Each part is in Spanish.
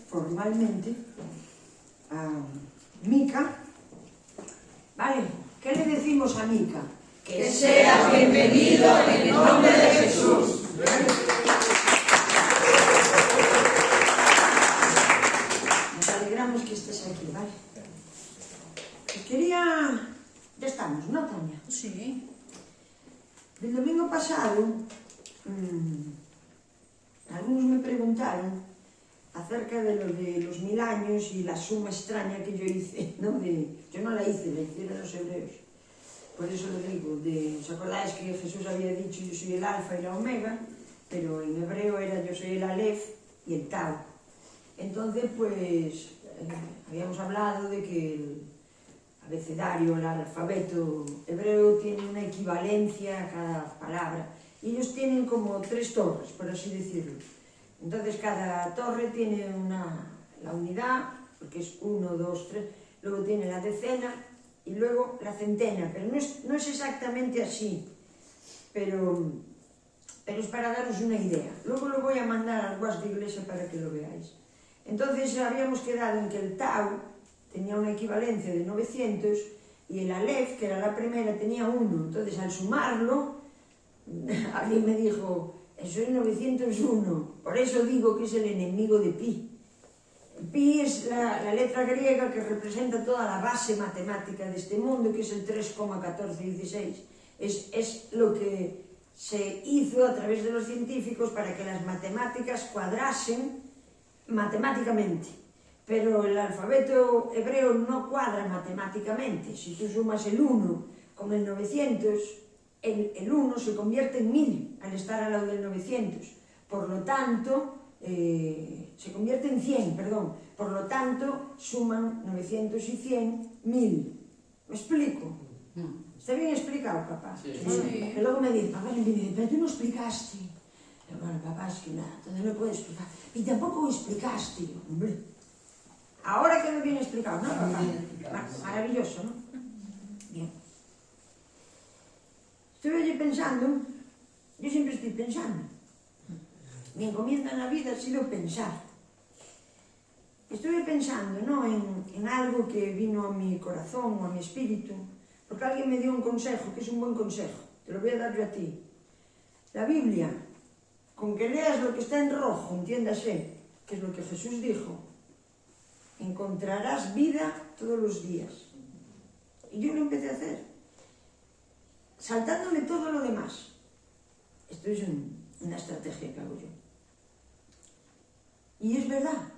formalmente a Mica. Vale, ¿qué le decimos a Mica? Que sea bienvenido en el nombre de Jesús. Nos alegramos que estés aquí, ¿vale? Quería... Ya estamos, ¿no, Tania? Sí. El domingo pasado, algunos me preguntaron acerca de lo de los 1000 años y la suma extraña que yo hice, ¿no? Yo no la hice, la hicieron los hebreos. Por eso lo digo, ¿os acordáis que Jesús había dicho yo soy el alfa y la omega? Pero en hebreo era yo soy el alef y el tau. Entonces, pues, habíamos hablado de que el abecedario, el alfabeto hebreo tiene una equivalencia a cada palabra. Y ellos tienen como 3 torres, por así decirlo. Entonces, cada torre tiene la unidad, porque es 1, 2, 3, luego tiene la decena y luego la centena, pero no es exactamente así, pero es para daros una idea. Luego lo voy a mandar al WhatsApp de iglesia para que lo veáis. Entonces habíamos quedado en que el Tau tenía una equivalencia de 900 y el Aleph, que era la primera, tenía 1. Entonces al sumarlo, alguien me dijo, eso es 901, por eso digo que es el enemigo de pi. Pi es la letra griega que representa toda la base matemática de este mundo, que es el 3,1416. Es lo que se hizo a través de los científicos para que las matemáticas cuadrasen matemáticamente. Pero el alfabeto hebreo no cuadra matemáticamente. Si tú sumas el 1 con el 900, el 1 se convierte en 1000 al estar al lado del 900. Por lo tanto, se convierte en 100, perdón. Por lo tanto, suman 900 y 100, 1000. ¿Me explico? ¿Está bien explicado, papá? Sí. Y luego me dice, papá, pero tú no explicaste. Pero bueno, papá, es que nada, entonces no puedo explicar. Y tampoco explicaste. Hombre, ahora quedó bien explicado, ¿no, papá? Maravilloso, ¿no? Bien. Estuve allí pensando, yo siempre estoy pensando. Mi encomienda en la vida ha sido pensar. Estuve pensando, ¿no?, en algo que vino a mi corazón o a mi espíritu, porque alguien me dio un consejo, que es un buen consejo, te lo voy a dar yo a ti. La Biblia, con que leas lo que está en rojo, entiéndase, que es lo que Jesús dijo, encontrarás vida todos los días. Y yo lo empecé a hacer, saltándome todo lo demás. Esto es una estrategia que hago yo. Y es verdad,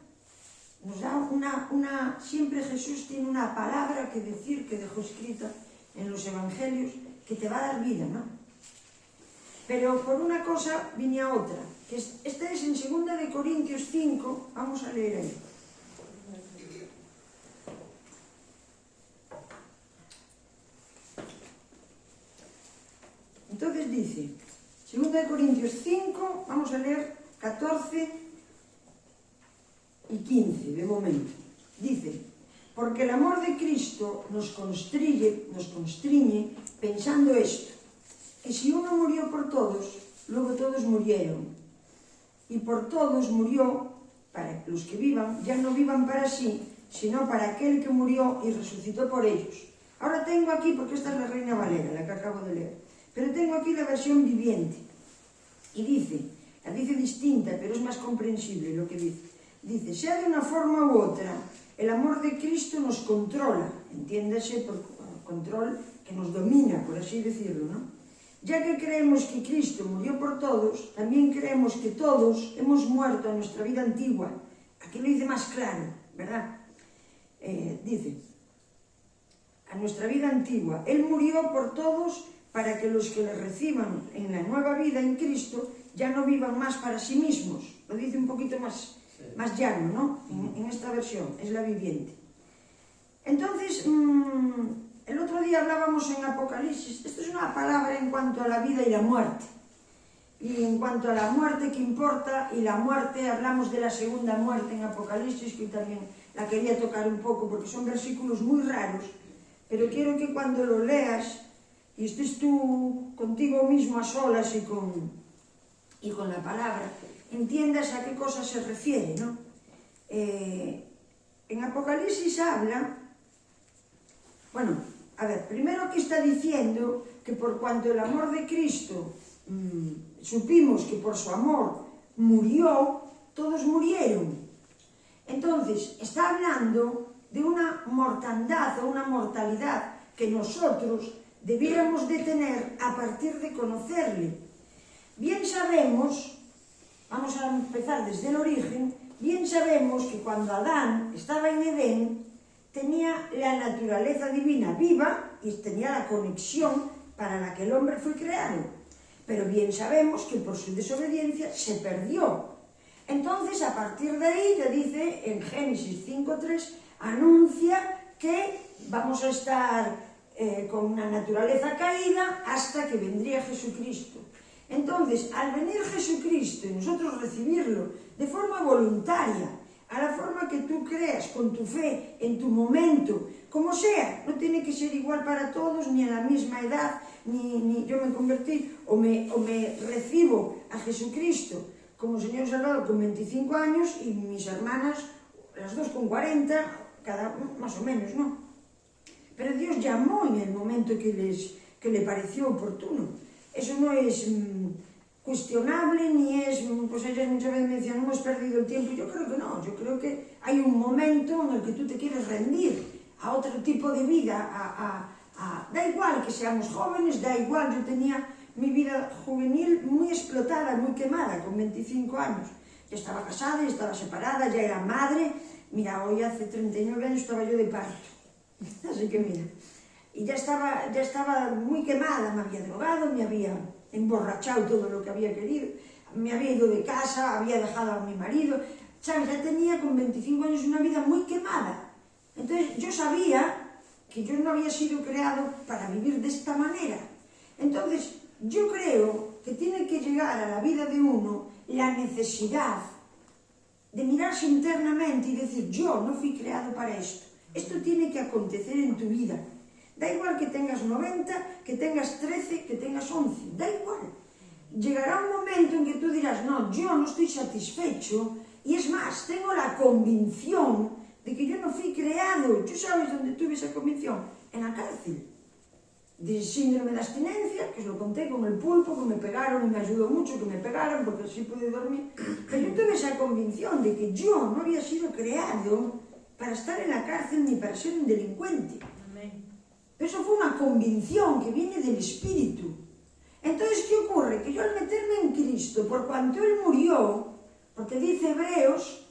nos da siempre Jesús tiene una palabra que decir, que dejó escrita en los evangelios, que te va a dar vida, ¿no? Pero por una cosa vine a otra, que esta es en 2 de Corintios 5, vamos a leer ahí. Entonces dice, 2 de Corintios 5, vamos a leer 14 y 15 de momento. Dice, porque el amor de Cristo nos constriñe pensando esto, que si uno murió por todos, luego todos murieron. Y por todos murió, para los que vivan, ya no vivan para sí, sino para aquel que murió y resucitó por ellos. Ahora tengo aquí, porque esta es la Reina Valera, la que acabo de leer, pero tengo aquí la versión viviente. Y la dice distinta, pero es más comprensible lo que dice. Dice, sea de una forma u otra, el amor de Cristo nos controla, entiéndase por control que nos domina, por así decirlo, ¿no? Ya que creemos que Cristo murió por todos, también creemos que todos hemos muerto a nuestra vida antigua. Aquí lo dice más claro, ¿verdad? Dice, a nuestra vida antigua. Él murió por todos para que los que le reciban en la nueva vida en Cristo ya no vivan más para sí mismos. Lo dice un poquito más llano, ¿no? En esta versión, es la viviente. Entonces, el otro día hablábamos en Apocalipsis, esto es una palabra en cuanto a la vida y la muerte. Y en cuanto a la muerte, ¿qué importa? Y la muerte, hablamos de la segunda muerte en Apocalipsis, que también la quería tocar un poco, porque son versículos muy raros, pero quiero que cuando lo leas y estés tú contigo mismo a solas y con la palabra, entiendas a qué cosa se refiere, ¿no? En Apocalipsis habla, bueno, a ver, primero que está diciendo que por cuanto el amor de Cristo supimos que por su amor murió, todos murieron. Entonces, está hablando de una mortandad o una mortalidad que nosotros debiéramos de tener a partir de conocerle. Bien sabemos, vamos a empezar desde el origen, bien sabemos que cuando Adán estaba en Edén, tenía la naturaleza divina viva y tenía la conexión para la que el hombre fue creado. Pero bien sabemos que por su desobediencia se perdió. Entonces, a partir de ahí, te dice en Génesis 5:3, anuncia que vamos a estar con una naturaleza caída hasta que vendría Jesucristo. Entonces, al venir Jesucristo y nosotros recibirlo de forma voluntaria, a la forma que tú creas, con tu fe, en tu momento, como sea, no tiene que ser igual para todos, ni a la misma edad, ni yo me convertí o me recibo a Jesucristo como Señor Salvador con 25 años y mis hermanas, las dos con 40, cada más o menos, ¿no? Pero Dios llamó en el momento que le pareció oportuno. Eso no es cuestionable, ni es, pues ellas muchas veces me decían, hemos perdido el tiempo. Yo creo que no, yo creo que hay un momento en el que tú te quieres rendir a otro tipo de vida, da igual que seamos jóvenes, da igual, yo tenía mi vida juvenil muy explotada, muy quemada, con 25 años. Ya estaba casada, ya estaba separada, ya era madre. Mira, hoy hace 39 años estaba yo de parto. Así que mira, y ya estaba muy quemada, me había drogado, me había emborrachado todo lo que había querido, me había ido de casa, había dejado a mi marido, ¿sabes? Ya tenía con 25 años una vida muy quemada. Entonces yo sabía que yo no había sido creado para vivir de esta manera. Entonces yo creo que tiene que llegar a la vida de uno la necesidad de mirarse internamente y decir, yo no fui creado para esto. Esto tiene que acontecer en tu vida. Da igual que tengas 90, que tengas 13, que tengas 11, da igual. Llegará un momento en que tú dirás, no, yo no estoy satisfecho, y es más, tengo la convicción de que yo no fui creado. ¿Tú sabes dónde tuve esa convicción? En la cárcel. De síndrome de abstinencia, que os lo conté con el pulpo, que me pegaron y me ayudó mucho que me pegaran porque así pude dormir. Pero yo tuve esa convicción de que yo no había sido creado para estar en la cárcel ni para ser un delincuente. Amén. Pero eso fue una convicción que viene del Espíritu. Entonces, ¿qué ocurre? Que yo al meterme en Cristo, por cuanto Él murió, porque dice Hebreos,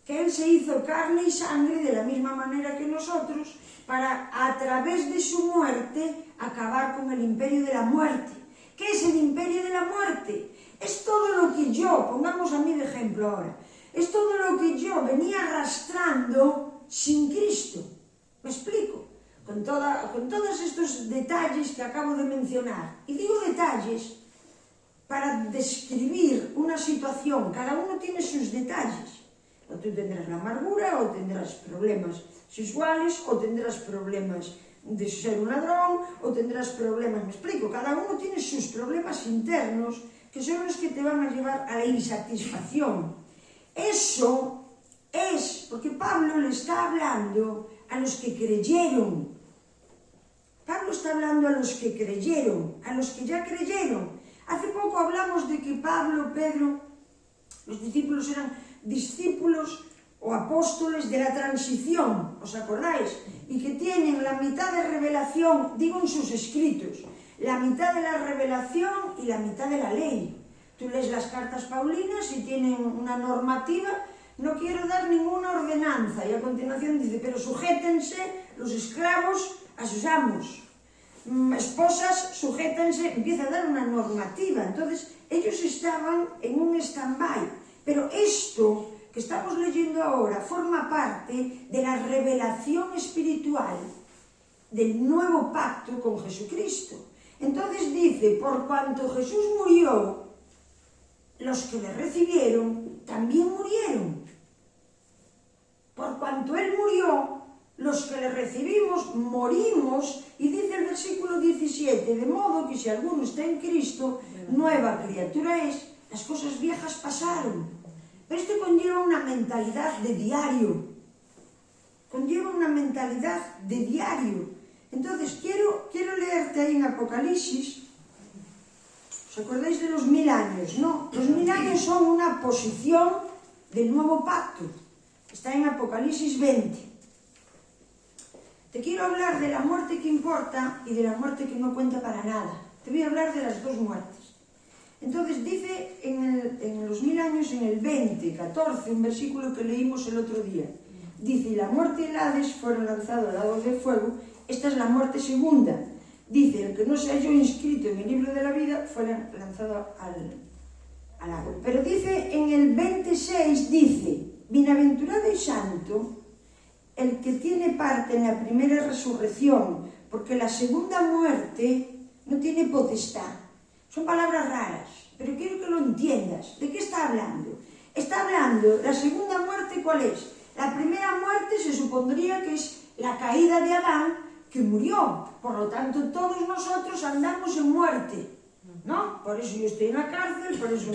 que Él se hizo carne y sangre de la misma manera que nosotros, para a través de su muerte acabar con el imperio de la muerte. ¿Qué es el imperio de la muerte? Es todo lo que yo, pongamos a mí de ejemplo ahora, es todo lo que yo venía arrastrando sin Cristo. ¿Me explico? Con todos estos detalles que acabo de mencionar. Y digo detalles para describir una situación. Cada uno tiene sus detalles. O tú tendrás la amargura, o tendrás problemas sexuales, o tendrás problemas de ser un ladrón, o tendrás problemas, me explico, cada uno tiene sus problemas internos que son los que te van a llevar a la insatisfacción. Eso es porque Pablo le está hablando a los que creyeron. Pablo está hablando a los que creyeron, a los que ya creyeron. Hace poco hablamos de que Pablo, Pedro, los discípulos eran discípulos o apóstoles de la transición, ¿os acordáis? Y que tienen la mitad de revelación, digo en sus escritos, la mitad de la revelación y la mitad de la ley. Tú lees las cartas paulinas y tienen una normativa, no quiero dar ninguna ordenanza, y a continuación dice, pero sujétense los esclavos a sus amos, esposas, sujétense, empieza a dar una normativa. Entonces ellos estaban en un stand-by, pero esto que estamos leyendo ahora forma parte de la revelación espiritual del nuevo pacto con Jesucristo. Entonces dice, por cuanto Jesús murió, los que le recibieron también murieron. Por cuanto Él murió, los que le recibimos morimos, y dice el versículo 17, de modo que si alguno está en Cristo, nueva criatura es, las cosas viejas pasaron. Pero esto conlleva una mentalidad de diario. Conlleva una mentalidad de diario. Entonces, quiero leerte ahí en Apocalipsis. ¿Os acordáis de los 1000 años? No, los 1000 años son una posición del nuevo pacto. Está en Apocalipsis 20. Te quiero hablar de la muerte que importa y de la muerte que no cuenta para nada. Te voy a hablar de las dos muertes. Entonces dice en los 1000 años, en el 20, 14, un versículo que leímos el otro día. Dice, y la muerte y el Hades fueron lanzados al lago de fuego. Esta es la muerte segunda. Dice, el que no se halló inscrito en el libro de la vida fue lanzado al agua. Pero dice en el 26, dice, bienaventurado y santo el que tiene parte en la primera resurrección, porque la segunda muerte no tiene potestad. Son palabras raras, pero quiero que lo entiendas. ¿De qué está hablando? Está hablando, la segunda muerte, ¿cuál es? La primera muerte se supondría que es la caída de Adán, que murió. Por lo tanto, todos nosotros andamos en muerte, ¿no? Por eso yo estoy en la cárcel, por eso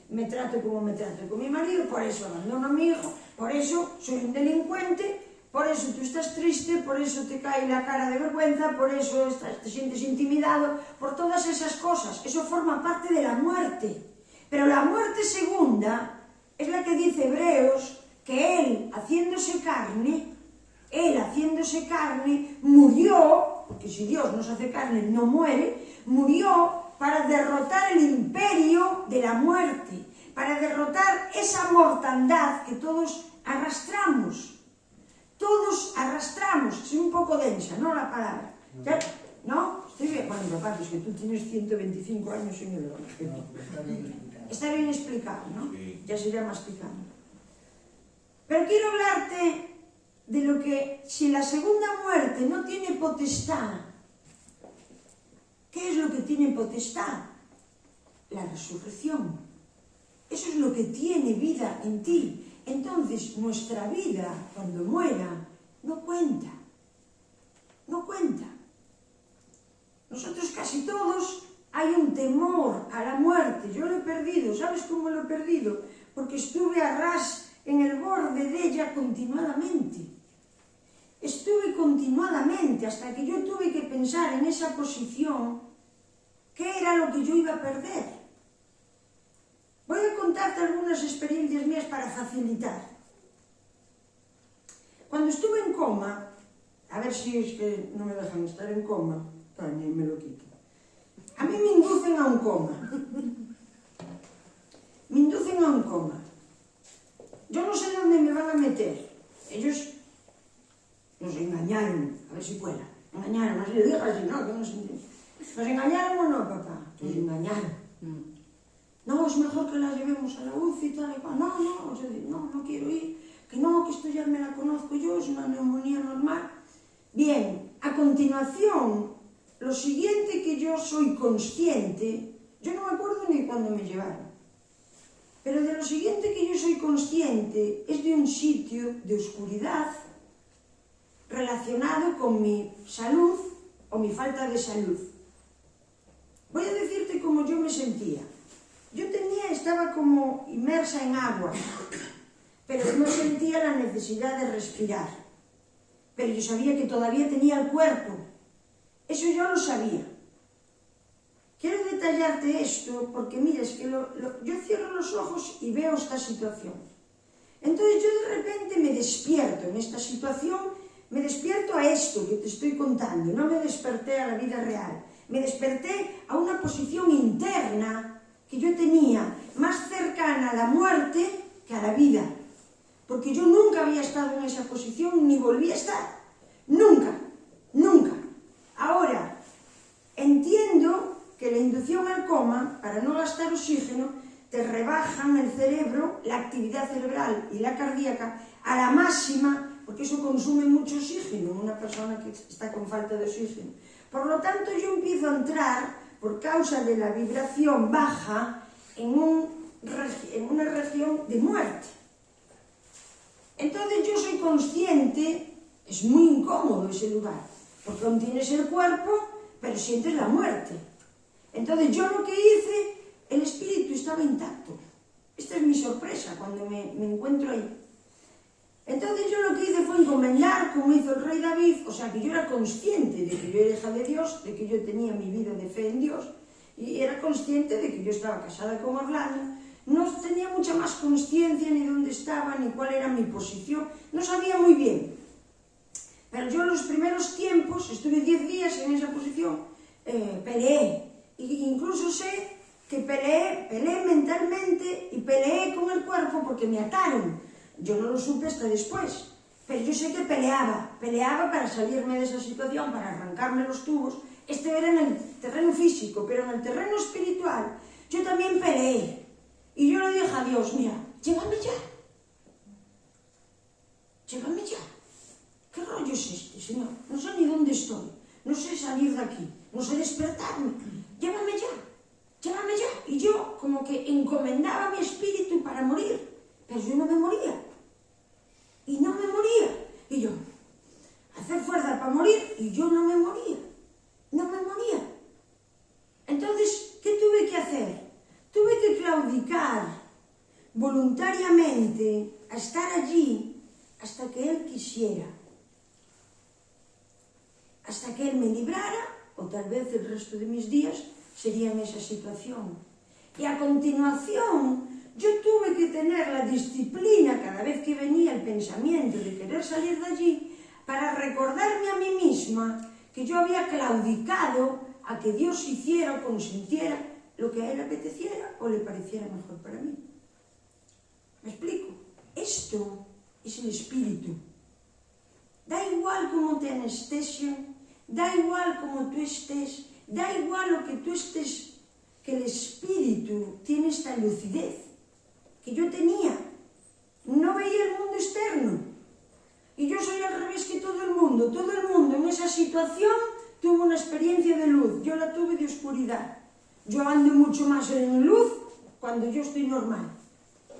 me trato como me trato con mi marido, por eso abandono a mi hijo, por eso soy un delincuente, por eso tú estás triste, por eso te cae la cara de vergüenza, por eso te sientes intimidado, por todas esas cosas. Eso forma parte de la muerte. Pero la muerte segunda es la que dice Hebreos, que Él, haciéndose carne, murió, porque si Dios nos hace carne no muere, murió para derrotar el imperio de la muerte, para derrotar esa mortandad que todos arrastramos. Todos arrastramos. Es un poco densa, ¿no? La palabra. ¿Ya? ¿No? Estoy bien. Bueno, papá, es que tú tienes 125 años en el Evangelio. Está bien explicado, ¿no? Ya se irá masticando. Pero quiero hablarte de lo que, si la segunda muerte no tiene potestad, ¿qué es lo que tiene potestad? La resurrección. Eso es lo que tiene vida en ti. Entonces, nuestra vida, cuando muera, no cuenta. No cuenta. Nosotros casi todos hay un temor a la muerte. Yo lo he perdido. ¿Sabes cómo lo he perdido? Porque estuve a ras en el borde de ella continuadamente. Estuve continuadamente hasta que yo tuve que pensar en esa posición qué era lo que yo iba a perder. Voy a contarte algunas experiencias mías para facilitar. Cuando estuve en coma, a ver si es que no me dejan estar en coma, Tania, y me lo quito. A mí me inducen a un coma. Me inducen a un coma. Yo no sé dónde me van a meter. Ellos nos engañaron, a ver si cuela. Engañaron, así lo digo así, no, que no se entiende. ¿Nos engañaron o no, papá? Nos engañaron. No, es mejor que la llevemos a la UCI y tal y cual. No quiero ir, que no, que esto ya me la conozco yo, es una neumonía normal. Bien, a continuación, lo siguiente que yo soy consciente, yo no me acuerdo ni cuándo me llevaron, pero de lo siguiente que yo soy consciente es de un sitio de oscuridad relacionado con mi salud o mi falta de salud. Voy a decirte cómo yo me sentía. Yo estaba como inmersa en agua, pero no sentía la necesidad de respirar. Pero yo sabía que todavía tenía el cuerpo. Eso yo lo sabía. Quiero detallarte esto porque mira, es que yo cierro los ojos y veo esta situación. Entonces yo de repente me despierto en esta situación, me despierto a esto que te estoy contando, no me desperté a la vida real. Me desperté a una posición interna que yo tenía más cercana a la muerte que a la vida. Porque yo nunca había estado en esa posición ni volví a estar. Nunca, nunca. Ahora, entiendo que la inducción al coma, para no gastar oxígeno, te rebajan el cerebro, la actividad cerebral y la cardíaca a la máxima, porque eso consume mucho oxígeno en una persona que está con falta de oxígeno. Por lo tanto, yo empiezo a entrar, por causa de la vibración baja, en una región de muerte. Entonces yo soy consciente, es muy incómodo ese lugar, porque aún tienes el cuerpo, pero sientes la muerte. Entonces yo lo que hice, el espíritu estaba intacto, Esta es mi sorpresa cuando me encuentro ahí. Entonces yo lo que hice fue encomendar, como hizo el rey David, o sea que yo era consciente de que yo era hija de Dios, de que yo tenía mi vida de fe en Dios, y era consciente de que yo estaba casada con Orlando. No tenía mucha más consciencia ni dónde estaba, ni cuál era mi posición, no sabía muy bien. Pero yo en los primeros tiempos, estuve 10 días en esa posición, peleé, e incluso sé que peleé mentalmente y peleé con el cuerpo porque me ataron. Yo no lo supe hasta después, pero yo sé que peleaba para salirme de esa situación, para arrancarme los tubos. Este era en el terreno físico, pero en el terreno espiritual yo también peleé. Y yo le dije a Dios, mira, llévame ya. Llévame ya. ¿Qué rollo es este, Señor? No sé ni dónde estoy, no sé salir de aquí, no sé despertarme. Llévame ya, llévame ya. Y yo como que encomendaba mi espíritu para morir, pero yo no me moría. Y no me moría. Y yo, hacer fuerza para morir, y yo no me moría. No me moría. Entonces, ¿qué tuve que hacer? Tuve que claudicar voluntariamente a estar allí hasta que Él quisiera. Hasta que Él me librara, o tal vez el resto de mis días sería en esa situación. Y a continuación, yo tuve que tener la disciplina cada vez que venía el pensamiento de querer salir de allí para recordarme a mí misma que yo había claudicado a que Dios hiciera o consintiera lo que a Él apeteciera o le pareciera mejor para mí. ¿Me explico? Esto es el espíritu. Da igual cómo te anestesian, da igual cómo tú estés, da igual lo que tú estés, que el espíritu tiene esta lucidez que yo tenía. No veía el mundo externo. Y yo soy al revés que todo el mundo. Todo el mundo en esa situación tuvo una experiencia de luz. Yo la tuve de oscuridad. Yo ando mucho más en luz cuando yo estoy normal.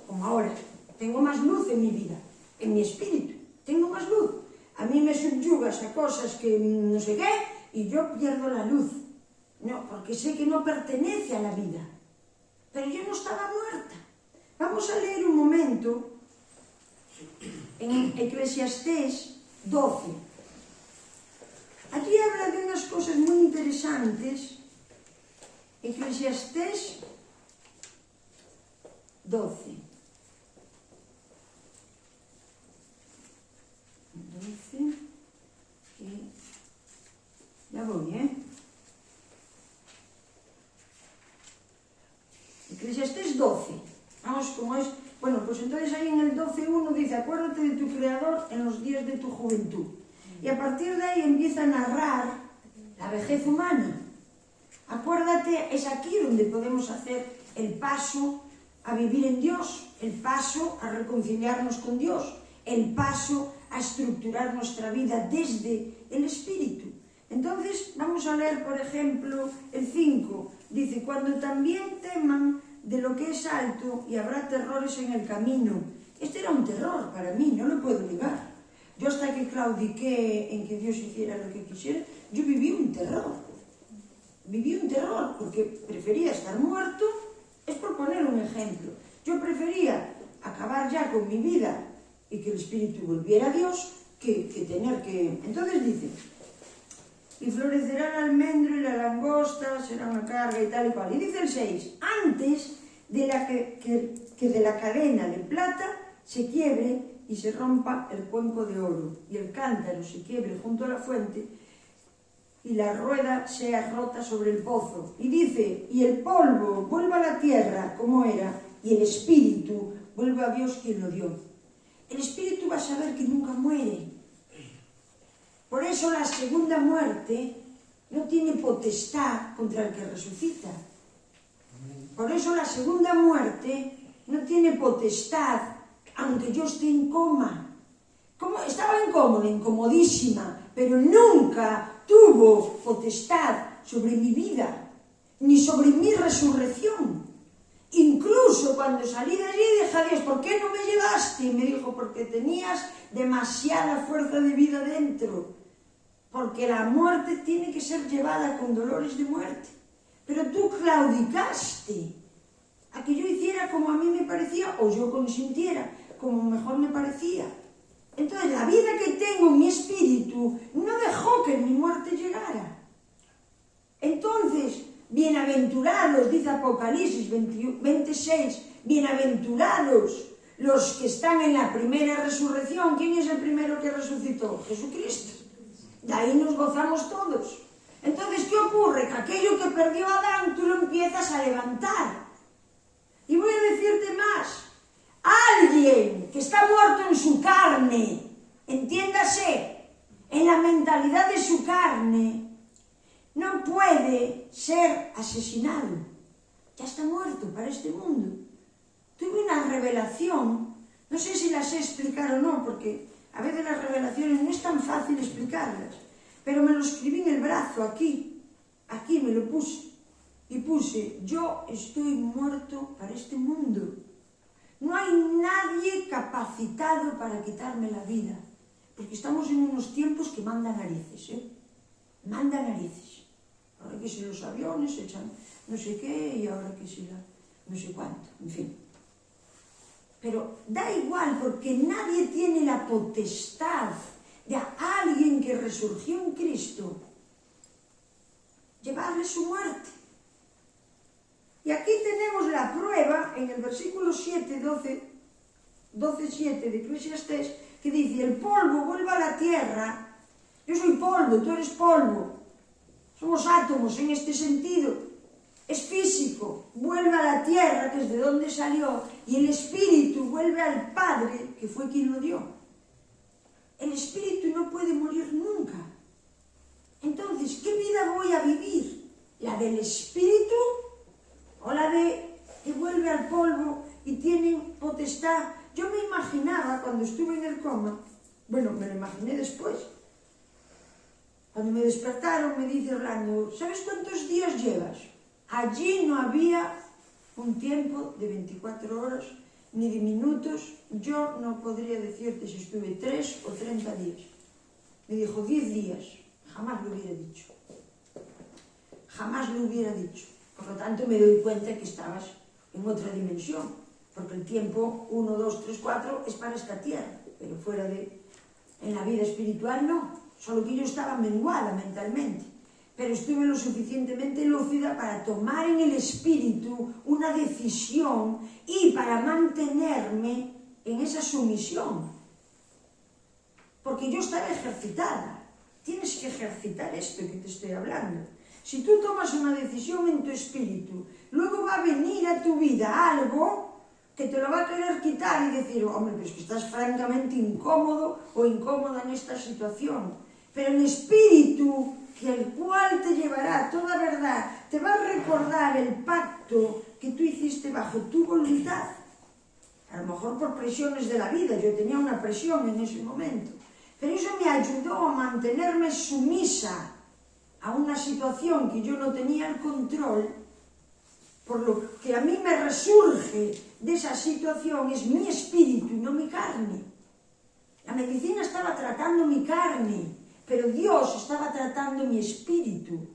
Como ahora. Tengo más luz en mi vida, en mi espíritu. Tengo más luz. A mí me subyugas a cosas que no sé qué y yo pierdo la luz. No, porque sé que no pertenece a la vida. Pero yo no estaba muerta. Vamos a leer un momento en Eclesiastés 12. Aquí habla de unas cosas muy interesantes. Eclesiastés 12. Ya voy, Eclesiastés 12. Vamos, como es... Bueno, pues entonces ahí en el 12.1 dice, acuérdate de tu Creador en los días de tu juventud. Y a partir de ahí empieza a narrar la vejez humana. Acuérdate, es aquí donde podemos hacer el paso a vivir en Dios, el paso a reconciliarnos con Dios, el paso a estructurar nuestra vida desde el Espíritu. Entonces, vamos a leer, por ejemplo, el 5. Dice, cuando también teman de lo que es alto y habrá terrores en el camino. Este era un terror para mí, no lo puedo negar. Yo hasta que claudiqué en que Dios hiciera lo que quisiera, yo viví un terror. Viví un terror porque prefería estar muerto, es por poner un ejemplo. Yo prefería acabar ya con mi vida y que el espíritu volviera a Dios que tener que... Entonces dice, y florecerá el almendro y la langosta, será una carga y tal y cual. Y dice el 6, antes de que de la cadena de plata se quiebre y se rompa el cuenco de oro, y el cántaro se quiebre junto a la fuente, y la rueda sea rota sobre el pozo. Y dice, y el polvo vuelva a la tierra como era, y el espíritu vuelva a Dios quien lo dio. El espíritu va a saber que nunca muere. Por eso la segunda muerte no tiene potestad contra el que resucita. Por eso la segunda muerte no tiene potestad, aunque yo esté en coma. Estaba incomodísima, pero nunca tuvo potestad sobre mi vida, ni sobre mi resurrección. Incluso cuando salí de allí dije a Dios, ¿por qué no me llevaste? Y me dijo, porque tenías demasiada fuerza de vida dentro. Porque la muerte tiene que ser llevada con dolores de muerte. Pero tú claudicaste. a que yo hiciera como a mí me parecía, o yo consintiera como mejor me parecía. Entonces, la vida que tengo en mi espíritu no dejó que mi muerte llegara. Entonces, bienaventurados, dice Apocalipsis 26, bienaventurados los que están en la primera resurrección. ¿Quién es el primero que resucitó? Jesucristo. De ahí nos gozamos todos. Entonces, ¿qué ocurre? Que aquello que perdió Adán, tú lo empiezas a levantar. Y voy a decirte más. Alguien que está muerto en su carne, entiéndase, en la mentalidad de su carne, no puede ser asesinado. Ya está muerto para este mundo. Tuve una revelación, no sé si la sé explicar o no, porque a veces las revelaciones no es tan fácil explicarlas, pero me lo escribí en el brazo, aquí me lo puse, y puse, yo estoy muerto para este mundo. No hay nadie capacitado para quitarme la vida, porque estamos en unos tiempos que mandan narices, Mandan narices. Ahora que si los aviones echan no sé qué, y ahora que si no sé cuánto, en fin. Pero da igual, porque nadie tiene la potestad de a alguien que resurgió en Cristo llevarle su muerte. Y aquí tenemos la prueba en el versículo 12:7 de Eclesiastés, que dice, el polvo vuelve a la tierra. Yo soy polvo, tú eres polvo. Somos átomos en este sentido. Es físico, vuelve a la tierra, que es de donde salió, y el espíritu vuelve al Padre, que fue quien lo dio. El espíritu no puede morir nunca. Entonces, ¿qué vida voy a vivir? ¿La del espíritu o la de que vuelve al polvo y tienen potestad? Yo me imaginaba, cuando estuve en el coma, bueno, me lo imaginé después, cuando me despertaron, me dice Orlando, ¿sabes cuántos días llevas? Allí no había un tiempo de 24 horas, ni de minutos. Yo no podría decirte si estuve 3 o 30 días. Me dijo 10 días. Jamás lo hubiera dicho. Jamás lo hubiera dicho. Por lo tanto, me doy cuenta que estabas en otra dimensión. Porque el tiempo 1, 2, 3, 4 es para esta tierra. Pero fuera de... en la vida espiritual no. Solo que yo estaba menguada mentalmente. Pero estuve lo suficientemente lúcida para tomar en el espíritu una decisión y para mantenerme en esa sumisión. Porque yo estaba ejercitada. Tienes que ejercitar esto que te estoy hablando. Si tú tomas una decisión en tu espíritu, luego va a venir a tu vida algo que te lo va a querer quitar y decir, hombre, pues que estás francamente incómodo o incómoda en esta situación. Pero el espíritu, que el cual te llevará a toda verdad, te va a recordar el pacto que tú hiciste bajo tu voluntad. A lo mejor por presiones de la vida, yo tenía una presión en ese momento. Pero eso me ayudó a mantenerme sumisa a una situación que yo no tenía el control, por lo que a mí me resurge de esa situación es mi espíritu y no mi carne. La medicina estaba tratando mi carne, pero Dios estaba tratando mi espíritu.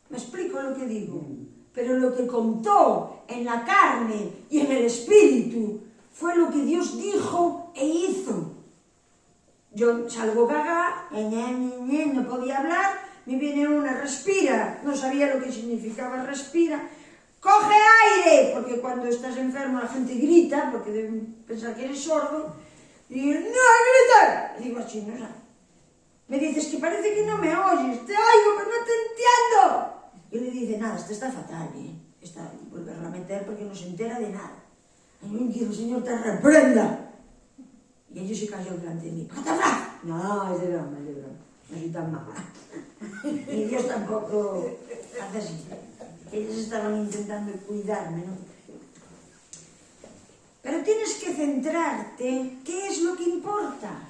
¿Me explico lo que digo? Pero lo que contó en la carne y en el espíritu fue lo que Dios dijo e hizo. Yo salgo gaga, no podía hablar, me viene una, respira, no sabía lo que significaba respira, coge aire, porque cuando estás enfermo la gente grita, porque deben pensar que eres sordo, y no gritar, y digo así, no sabes. Me dices que parece que no me oyes, te oigo, pero no te entiendo. Y le dice, nada, está fatal, esta volverla a meter porque no se entera de nada. Y yo quiero, Señor, te reprenda. Y ellos se cayó delante de mí. ¡Patafra! No, es de broma, no soy tan mala. Y Dios tampoco hace así. Ellos estaban intentando cuidarme, ¿no? Pero tienes que centrarte, ¿qué es lo que importa?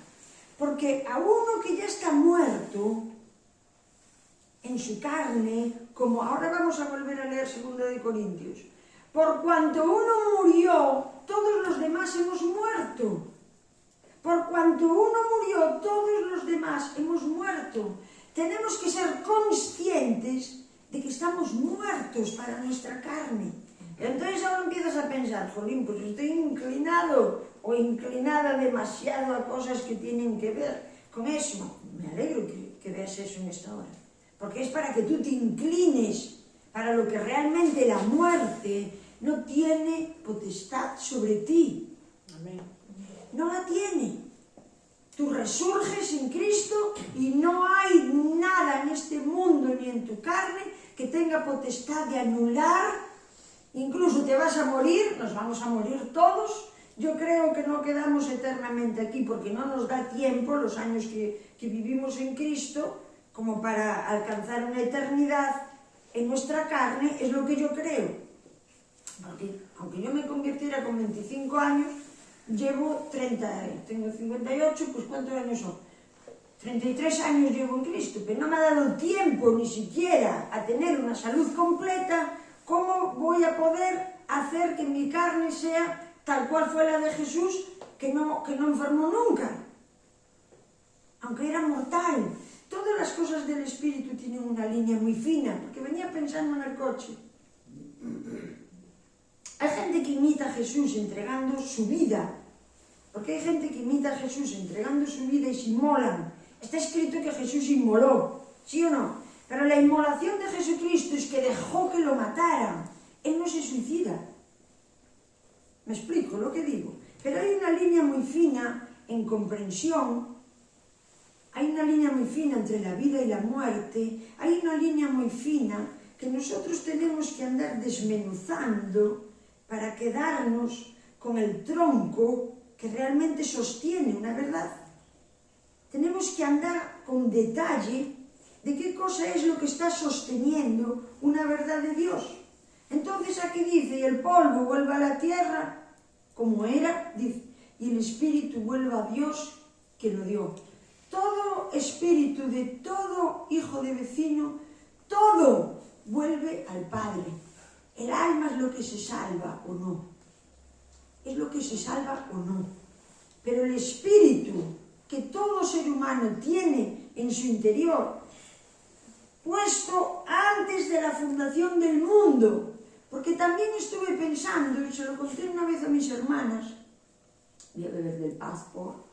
Porque a uno que ya está muerto en su carne, como ahora vamos a volver a leer 2 de Corintios, por cuanto uno murió, todos los demás hemos muerto. Por cuanto uno murió, todos los demás hemos muerto. Tenemos que ser conscientes de que estamos muertos para nuestra carne. Entonces ahora empiezas a pensar, jolín, pues estoy inclinado o inclinada demasiado a cosas que tienen que ver con eso. Me alegro que veas eso en esta hora, porque es para que tú te inclines para lo que realmente la muerte no tiene potestad sobre ti. Amén. No la tiene. Tú resurges en Cristo y no hay nada en este mundo ni en tu carne que tenga potestad de anular. Incluso te vas a morir, nos vamos a morir todos. Yo creo que no quedamos eternamente aquí porque no nos da tiempo, los años que vivimos en Cristo, como para alcanzar una eternidad en nuestra carne, es lo que yo creo. Porque aunque yo me convirtiera con 25 años, llevo 30, tengo 58, pues ¿cuántos años son? 33 años llevo en Cristo, pero no me ha dado tiempo ni siquiera a tener una salud completa. ¿Cómo voy a poder hacer que mi carne sea tal cual fue la de Jesús, que no enfermó nunca? Aunque era mortal. Todas las cosas del Espíritu tienen una línea muy fina, porque venía pensando en el coche. Hay gente que imita a Jesús entregando su vida, porque hay gente que imita a Jesús entregando su vida y se inmolan. Está escrito que Jesús inmoló, ¿sí o no? Pero la inmolación de Jesucristo es que dejó que lo mataran. Él no se suicida. ¿Me explico lo que digo? Pero hay una línea muy fina en comprensión. Hay una línea muy fina entre la vida y la muerte. Hay una línea muy fina que nosotros tenemos que andar desmenuzando para quedarnos con el tronco que realmente sostiene una verdad. Tenemos que andar con detalle de qué cosa es lo que está sosteniendo una verdad de Dios. Entonces aquí dice, y el polvo vuelve a la tierra como era, dice, y el espíritu vuelve a Dios que lo dio. Todo espíritu de todo hijo de vecino, todo vuelve al Padre. El alma es lo que se salva o no. Es lo que se salva o no. Pero el espíritu que todo ser humano tiene en su interior, puesto antes de la fundación del mundo, porque también estuve pensando, y se lo conté una vez a mis hermanas, voy a beber del passport.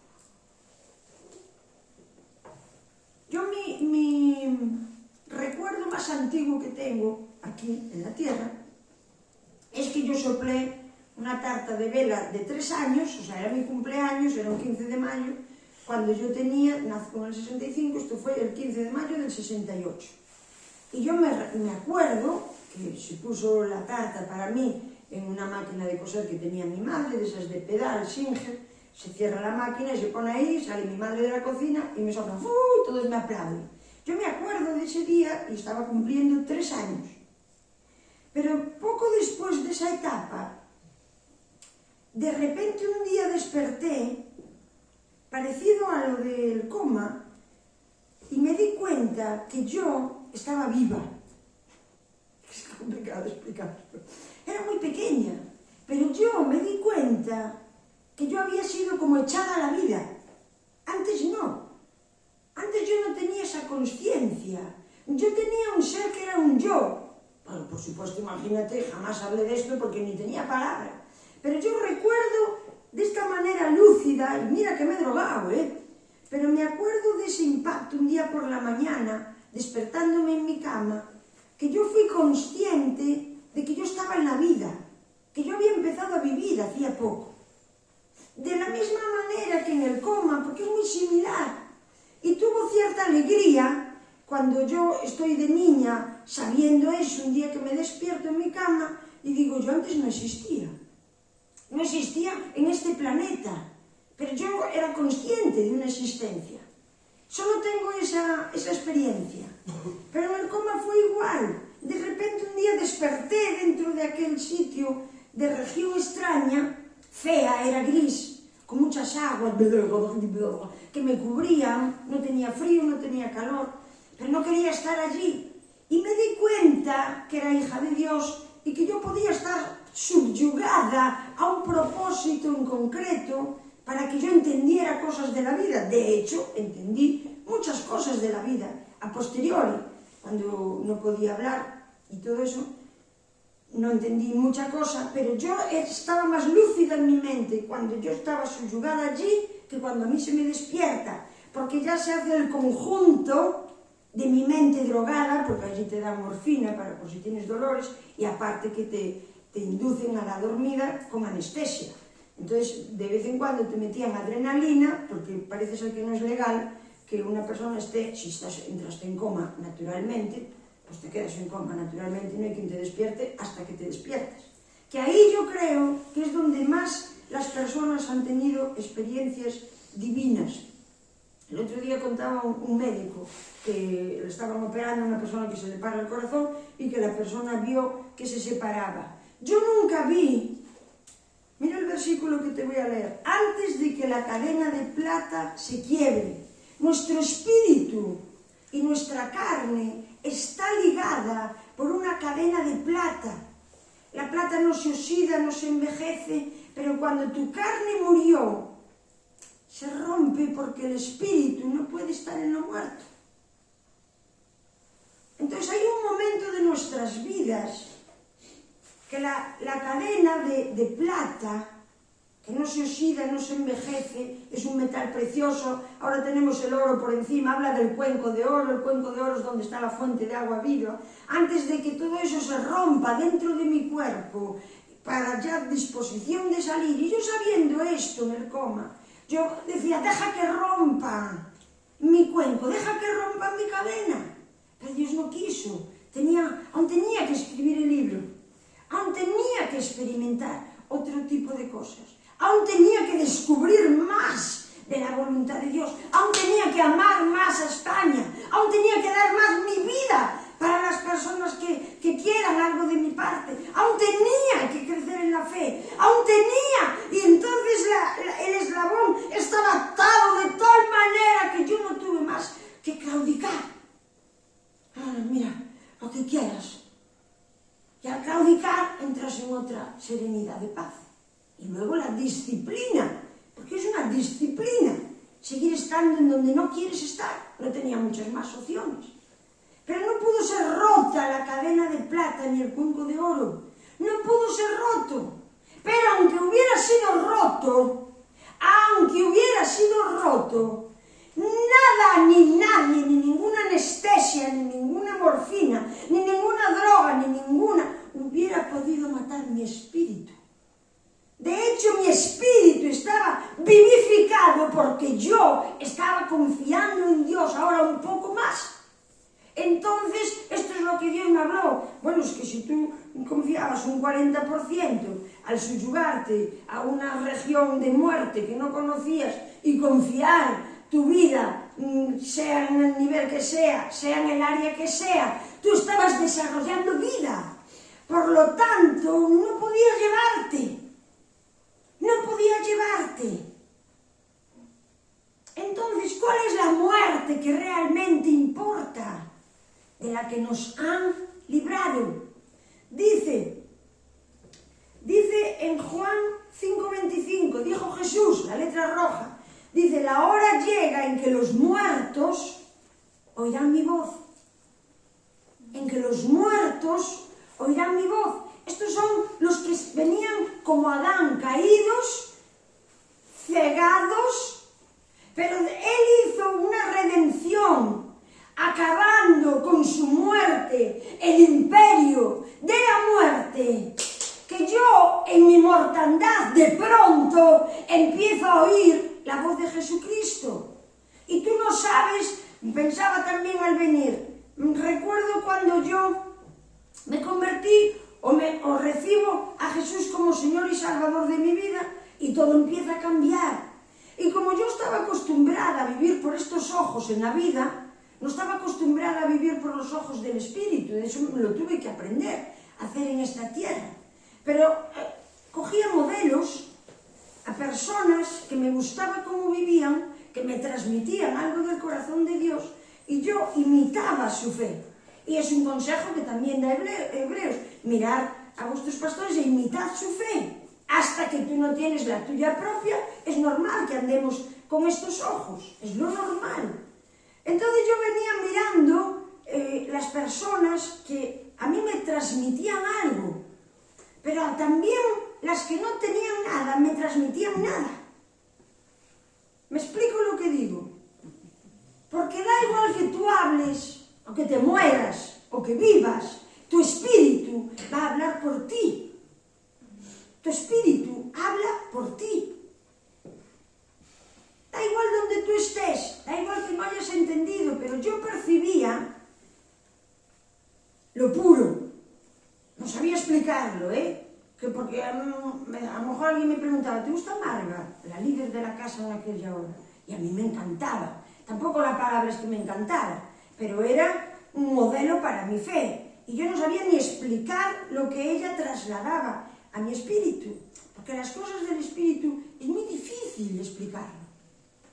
Yo mi recuerdo más antiguo que tengo aquí en la tierra es que yo soplé una tarta de vela de 3 años, o sea, era mi cumpleaños, era un 15 de mayo, cuando yo tenía, nazco en el 65, esto fue el 15 de mayo del 68. Y yo me acuerdo que se puso la tarta para mí en una máquina de coser que tenía mi madre, de esas de pedal, Singer, se cierra la máquina y se pone ahí, sale mi madre de la cocina y me soplan, todos me aplauden. Yo me acuerdo de ese día y estaba cumpliendo 3 años. Pero poco después de esa etapa, de repente un día desperté, parecido a lo del coma, y me di cuenta que yo estaba viva. Es complicado explicarlo. Era muy pequeña, pero yo me di cuenta que yo había sido como echada a la vida. Antes no. Antes yo no tenía esa consciencia. Yo tenía un ser que era un yo. Bueno, por supuesto, imagínate, jamás hablé de esto porque ni tenía palabra. Pero yo recuerdo de esta manera lúcida, y mira que me he drogado, pero me acuerdo de ese impacto un día por la mañana, despertándome en mi cama, que yo fui consciente de que yo estaba en la vida, que yo había empezado a vivir hacía poco. De la misma manera que en el coma, porque es muy similar. Y tuvo cierta alegría cuando yo estoy de niña sabiendo eso, un día que me despierto en mi cama y digo, yo antes no existía. No existía en este planeta, pero yo era consciente de una existencia. Solo tengo esa experiencia. Pero en el coma fue igual. De repente un día desperté dentro de aquel sitio de región extraña, fea, era gris, con muchas aguas que me cubrían, no tenía frío, no tenía calor, pero no quería estar allí. Y me di cuenta que era hija de Dios y que yo podía estar subyugada a un propósito en concreto para que yo entendiera cosas de la vida. De hecho, entendí muchas cosas de la vida a posteriori, cuando no podía hablar y todo eso, no entendí mucha cosa, pero yo estaba más lúcida en mi mente cuando yo estaba subyugada allí que cuando a mí se me despierta, porque ya se hace el conjunto de mi mente drogada, porque allí te dan morfina para por si tienes dolores, y aparte que te inducen a la dormida con anestesia. Entonces, de vez en cuando te metían adrenalina, porque parece ser que no es legal que una persona esté, si entraste en coma naturalmente, pues te quedas en coma naturalmente, no hay quien te despierte hasta que te despiertas. Que ahí yo creo que es donde más las personas han tenido experiencias divinas. El otro día contaba un médico que le estaban operando a una persona que se le para el corazón y que la persona vio que se separaba. Yo nunca vi, mira el versículo que te voy a leer, antes de que la cadena de plata se quiebre, nuestro espíritu y nuestra carne está ligada por una cadena de plata. La plata no se oxida, no se envejece, pero cuando tu carne murió, se rompe porque el espíritu no puede estar en lo muerto. Entonces hay un momento de nuestras vidas que la cadena de plata, que no se oxida, no se envejece, es un metal precioso. Ahora tenemos el oro por encima, habla del cuenco de oro. El cuenco de oro es donde está la fuente de agua viva. Antes de que todo eso se rompa dentro de mi cuerpo, para ya disposición de salir, y yo sabiendo esto en el coma, yo decía, deja que rompa mi cuenco, deja que rompa mi cadena. Pero Dios no quiso. Aún tenía que escribir el libro, aún tenía que experimentar otro tipo de cosas, aún tenía que descubrir más de la voluntad de Dios, aún tenía que amar más a España, aún tenía que dar más mi vida para las personas que quieran algo de mi parte, aún tenía que crecer en la fe, aún tenía, y entonces el eslabón estaba atado de tal manera que yo no tuve más que claudicar. Ahora, mira, lo que quieras. Y al claudicar entras en otra serenidad de paz. Y luego la disciplina, porque es una disciplina seguir estando en donde no quieres estar. No tenía muchas más opciones. Pero no pudo ser rota la cadena de plata ni el cuenco de oro. No pudo ser roto. Pero aunque hubiera sido roto, nada, ni nadie, ni ninguna anestesia, ni ninguna morfina, ni ninguna droga, ni ninguna, hubiera podido matar mi espíritu. De hecho, mi espíritu estaba vivificado porque yo estaba confiando en Dios ahora un poco más. Entonces, esto es lo que Dios me habló. Bueno, es que si tú confiabas un 40% al subyugarte a una región de muerte que no conocías y confiar tu vida, sea en el nivel que sea en el área que sea, tú estabas desarrollando vida. Por lo tanto, no podías llevarte. Entonces, ¿cuál es la muerte que realmente importa? De la que nos han librado. Dice en Juan 5:25, dijo Jesús, la letra roja, dice, la hora llega en que los muertos oirán mi voz. En que los muertos oirán mi voz. Estos son los que venían como Adán, caídos, cegados, pero él hizo una redención, acabando con su muerte, el imperio de la muerte, que yo en mi mortandad de pronto empiezo a oír la voz de Jesucristo. Y tú no sabes, pensaba también al venir, recuerdo cuando yo me convertí o recibo a Jesús como Señor y Salvador de mi vida y todo empieza a cambiar. Y como yo estaba acostumbrada a vivir por estos ojos en la vida, no estaba acostumbrada a vivir por los ojos del Espíritu, de eso me lo tuve que aprender a hacer en esta tierra. Pero cogía modelos a personas que me gustaba cómo vivían, que me transmitían algo del corazón de Dios, y yo imitaba su fe. Y es un consejo que también da Hebreos, mirad a vuestros pastores e imitad su fe. Hasta que tú no tienes la tuya propia, es normal que andemos con estos ojos, es lo normal. Entonces yo venía mirando las personas que a mí me transmitían algo, pero también las que no tenían nada me transmitían nada. ¿Me explico lo que digo? Porque da igual que tú hables, o que te mueras, o que vivas, tu espíritu va a hablar por ti. Tu espíritu habla por ti. Da igual donde tú estés, da igual que no hayas entendido, pero yo percibía lo puro. No sabía explicarlo, que porque a lo mejor alguien me preguntaba, ¿te gusta Marga, la líder de la casa en aquella hora? Y a mí me encantaba. Tampoco la palabra es que me encantara, pero era un modelo para mi fe. Y yo no sabía ni explicar lo que ella trasladaba a mi espíritu, porque las cosas del espíritu es muy difícil de explicarlo.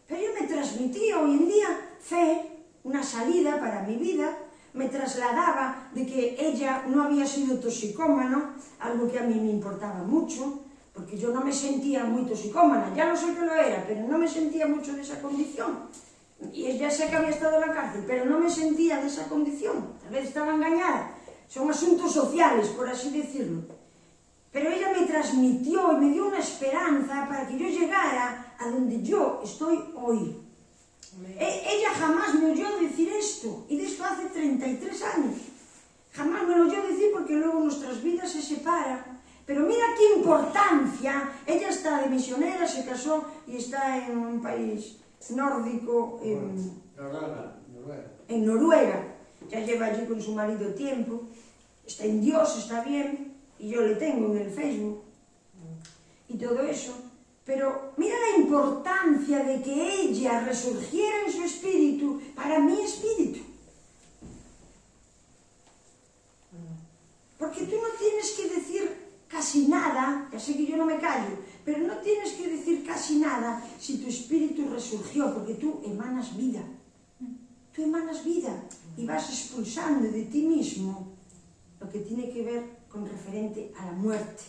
Pero yo me transmitía hoy en día fe, una salida para mi vida, me trasladaba de que ella no había sido toxicómano, algo que a mí me importaba mucho, porque yo no me sentía muy toxicómana, ya lo sé que lo era, pero no me sentía mucho de esa condición. Y ya sé que había estado en la cárcel, pero no me sentía de esa condición, tal vez estaba engañada. Son asuntos sociales, por así decirlo. Pero ella me transmitió y me dio una esperanza para que yo llegara a donde yo estoy hoy. Ella jamás me oyó decir esto, y de esto hace 33 años. Jamás me lo oyó decir porque luego nuestras vidas se separan. Pero mira qué importancia. Ella está de misionera, se casó y está en un país nórdico, en Noruega. Ya lleva allí con su marido tiempo. Está en Dios, está bien, y yo le tengo en el Facebook y todo eso. Pero mira la importancia de que ella resurgiera en su espíritu para mi espíritu. Porque tú no tienes que decir casi nada, ya sé que yo no me callo, pero no tienes que decir casi nada si tu espíritu resurgió, porque tú emanas vida. Tú emanas vida y vas expulsando de ti mismo lo que tiene que ver con referente a la muerte.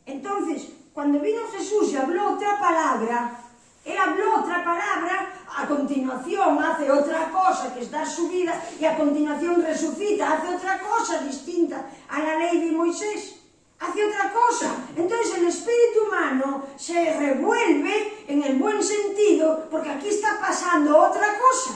Entonces, cuando vino Jesús y habló otra palabra, él habló otra palabra, a continuación hace otra cosa que es dar su vida, y a continuación resucita, hace otra cosa distinta a la ley de Moisés, hace otra cosa. Entonces el espíritu humano se revuelve en el buen sentido, porque aquí está pasando otra cosa.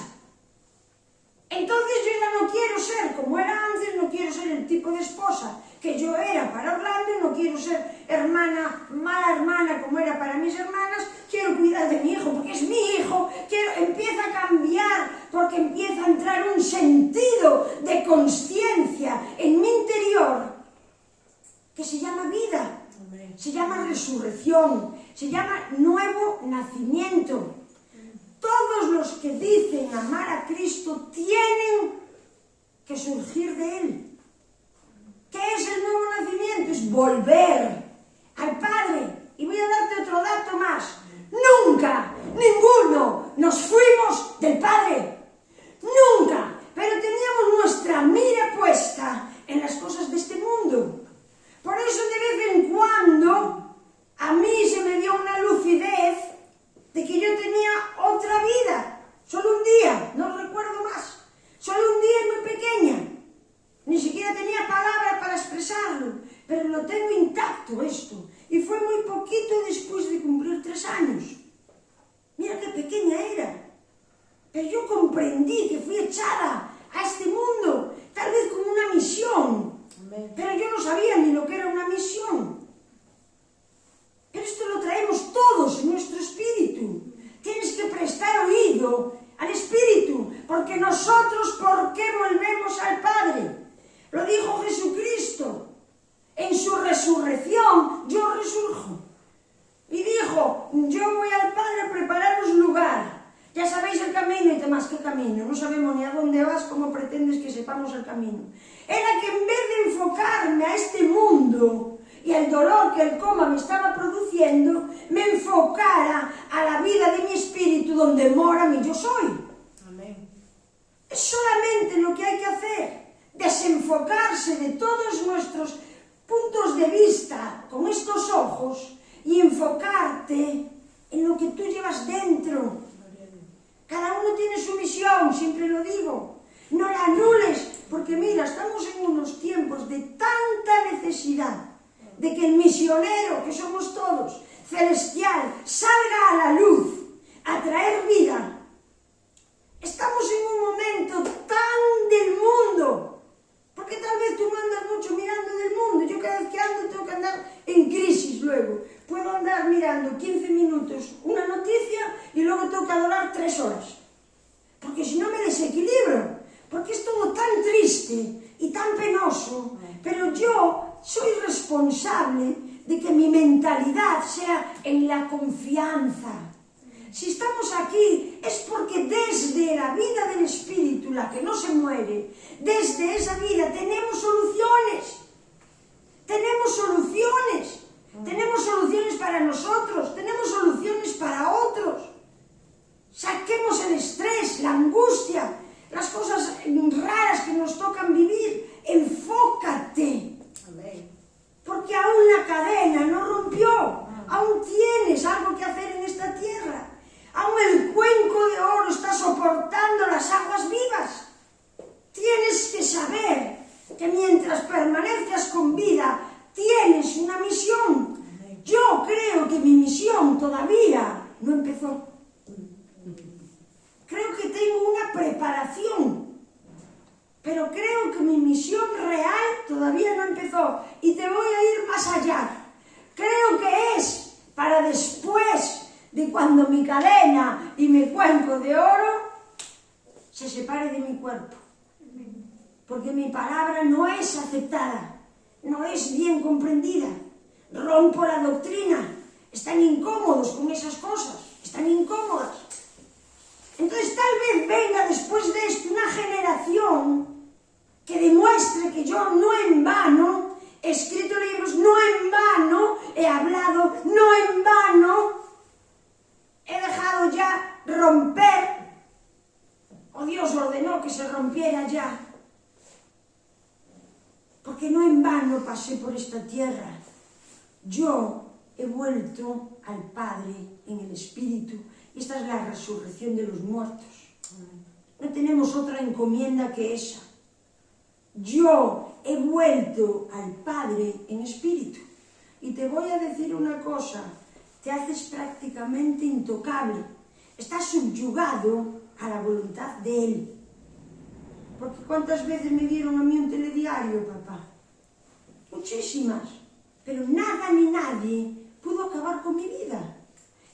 Entonces yo ya no quiero ser como era antes, no quiero ser el tipo de esposa que yo era para Orlando, no quiero ser hermana, mala hermana como era para mis hermanas, quiero cuidar de mi hijo porque es mi hijo, empieza a cambiar porque empieza a entrar un sentido de consciencia en mi interior que se llama vida, se llama resurrección, se llama nuevo nacimiento. Todos los que dicen amar a Cristo tienen que surgir de Él. ¿Qué es el nuevo nacimiento? Es volver al Padre. Y voy a darte otro dato más. Nunca, ninguno, nos fuimos del Padre. Nunca. Pero teníamos nuestra mira puesta en las cosas de este mundo. Por eso de vez en cuando a mí se me dio una lucidez de que yo tenía otra vida, solo un día, no recuerdo más, solo un día y muy pequeña, ni siquiera tenía palabra para expresarlo, pero lo tengo intacto esto, y fue muy poquito después de cumplir 3 años. Mira qué pequeña era, pero yo comprendí que fui echada a este mundo, tal vez con una misión, pero yo no sabía ni lo que era una misión. Pero esto lo traemos todos en nuestro espíritu. Tienes que prestar oído al espíritu, porque nosotros, ¿por qué volvemos al Padre? Lo dijo Jesucristo. En su resurrección, yo resurjo. Y dijo, yo voy al Padre a prepararos lugar. Ya sabéis el camino y demás, ¿qué camino? No sabemos ni a dónde vas, ¿cómo pretendes que sepamos el camino? Era que en vez de enfocarme a este mundo y el dolor que el coma me estaba produciendo, me enfocara a la vida de mi espíritu donde mora mi yo soy. Amén. Es solamente lo que hay que hacer, desenfocarse de todos nuestros puntos de vista con estos ojos y enfocarte en lo que tú llevas dentro. Cada uno tiene su misión, siempre lo digo. no la anules, porque mira, estamos en unos tiempos de tanta necesidad de que el misionero, que somos todos, celestial, salga a la luz, a traer vida. Estamos en un momento tan del mundo, porque tal vez tú no andas mucho mirando del mundo. Yo cada vez que ando tengo que andar en crisis luego. Puedo andar mirando 15 minutos una noticia y luego tengo que adorar 3 horas. Porque si no me desequilibro, porque es todo tan triste y tan penoso, pero yo soy responsable de que mi mentalidad sea en la confianza. Si estamos aquí es porque desde la vida del Espíritu, la que no se muere, desde esa vida tenemos soluciones. Tenemos soluciones. Tenemos soluciones para nosotros, tenemos soluciones para otros. Saquemos el estrés, la angustia, las cosas raras que nos tocan vivir. Enfócate. Porque aún la cadena no rompió. Aún tienes algo que hacer en esta tierra. Aún el cuenco de oro está soportando las aguas vivas. Tienes que saber que mientras permanezcas con vida, tienes una misión. Yo creo que mi misión todavía no empezó. Creo que tengo una preparación, pero creo que mi misión real todavía no empezó. Y te voy a ir más allá. Creo que es para después de cuando mi cadena y mi cuenco de oro se separe de mi cuerpo. Porque mi palabra no es aceptada, no es bien comprendida. Rompo la doctrina. Están incómodos con esas cosas, están incómodas. Entonces tal vez venga después de esto una generación que demuestre que yo no en vano he escrito libros, no en vano he hablado, no en vano he dejado ya romper, o Dios ordenó que se rompiera ya, porque no en vano pasé por esta tierra. Yo he vuelto al Padre en el Espíritu, y esta es la resurrección de los muertos. No tenemos otra encomienda que esa. Yo he vuelto al Padre en Espíritu. Y te voy a decir una cosa, te haces prácticamente intocable. Estás subyugado a la voluntad de Él. Porque ¿cuántas veces me dieron a mí un telediario, papá? Muchísimas. Pero nada ni nadie pudo acabar con mi vida.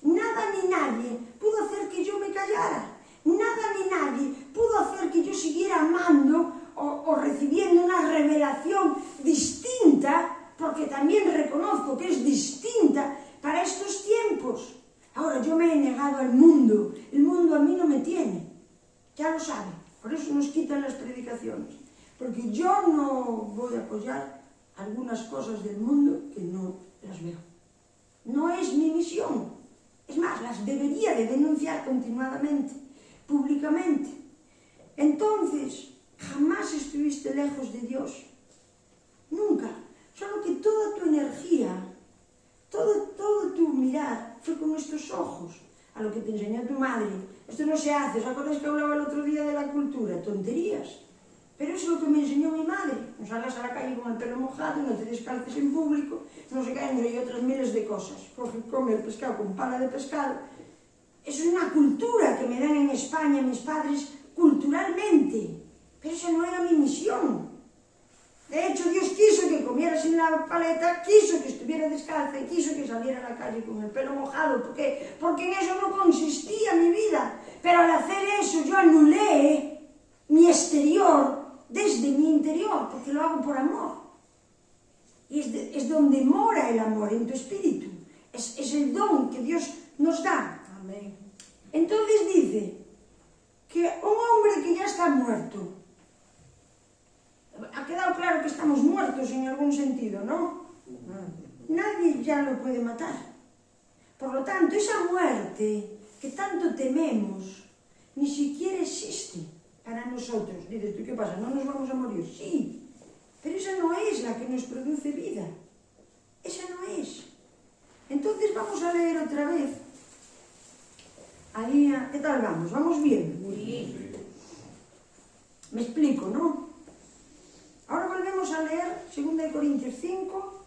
Nada ni nadie pudo hacer que yo me callara. Nada ni nadie pudo hacer que yo siguiera amando o recibiendo una revelación distinta, porque también reconozco que es distinta para estos tiempos. Ahora, yo me he negado al mundo. El mundo a mí no me tiene. Ya lo sabe. Por eso nos quitan las predicaciones. Porque yo no voy a apoyar algunas cosas del mundo que no las veo. No es mi misión. Es más, las debería de denunciar continuadamente, públicamente. Entonces, jamás estuviste lejos de Dios. Nunca. Solo que toda tu energía, todo tu mirar fue con estos ojos, a lo que te enseñó tu madre. Esto no se hace. ¿Os acordáis que hablaba el otro día de la cultura? Tonterías. Pero eso es lo que me enseñó mi madre. No salgas a la calle con el pelo mojado, no te descalces en público, no sé qué, y otras miles de cosas. Come el pescado con pala de pescado. Eso es una cultura que me dan en España mis padres culturalmente. Pero esa no era mi misión. De hecho, Dios quiso que comiera sin la paleta, quiso que estuviera descalza y quiso que saliera a la calle con el pelo mojado. ¿Por qué? Porque en eso no consistía mi vida. Pero al hacer eso yo anulé mi exterior desde mi interior, porque lo hago por amor. Y es donde mora el amor, en tu espíritu. Es el don que Dios nos da. Amén. Entonces dice que un hombre que ya está muerto, ha quedado claro que estamos muertos en algún sentido, ¿no? Nadie ya lo puede matar. Por lo tanto, esa muerte que tanto tememos ni siquiera existe para nosotros. Dices tú, ¿qué pasa? ¿No nos vamos a morir? Sí, pero esa no es la que nos produce vida. Esa no es. Entonces vamos a leer otra vez. Ahí, ¿qué tal vamos? ¿Vamos bien? Sí. Me explico, ¿no? Ahora volvemos a leer 2 Corintios 5,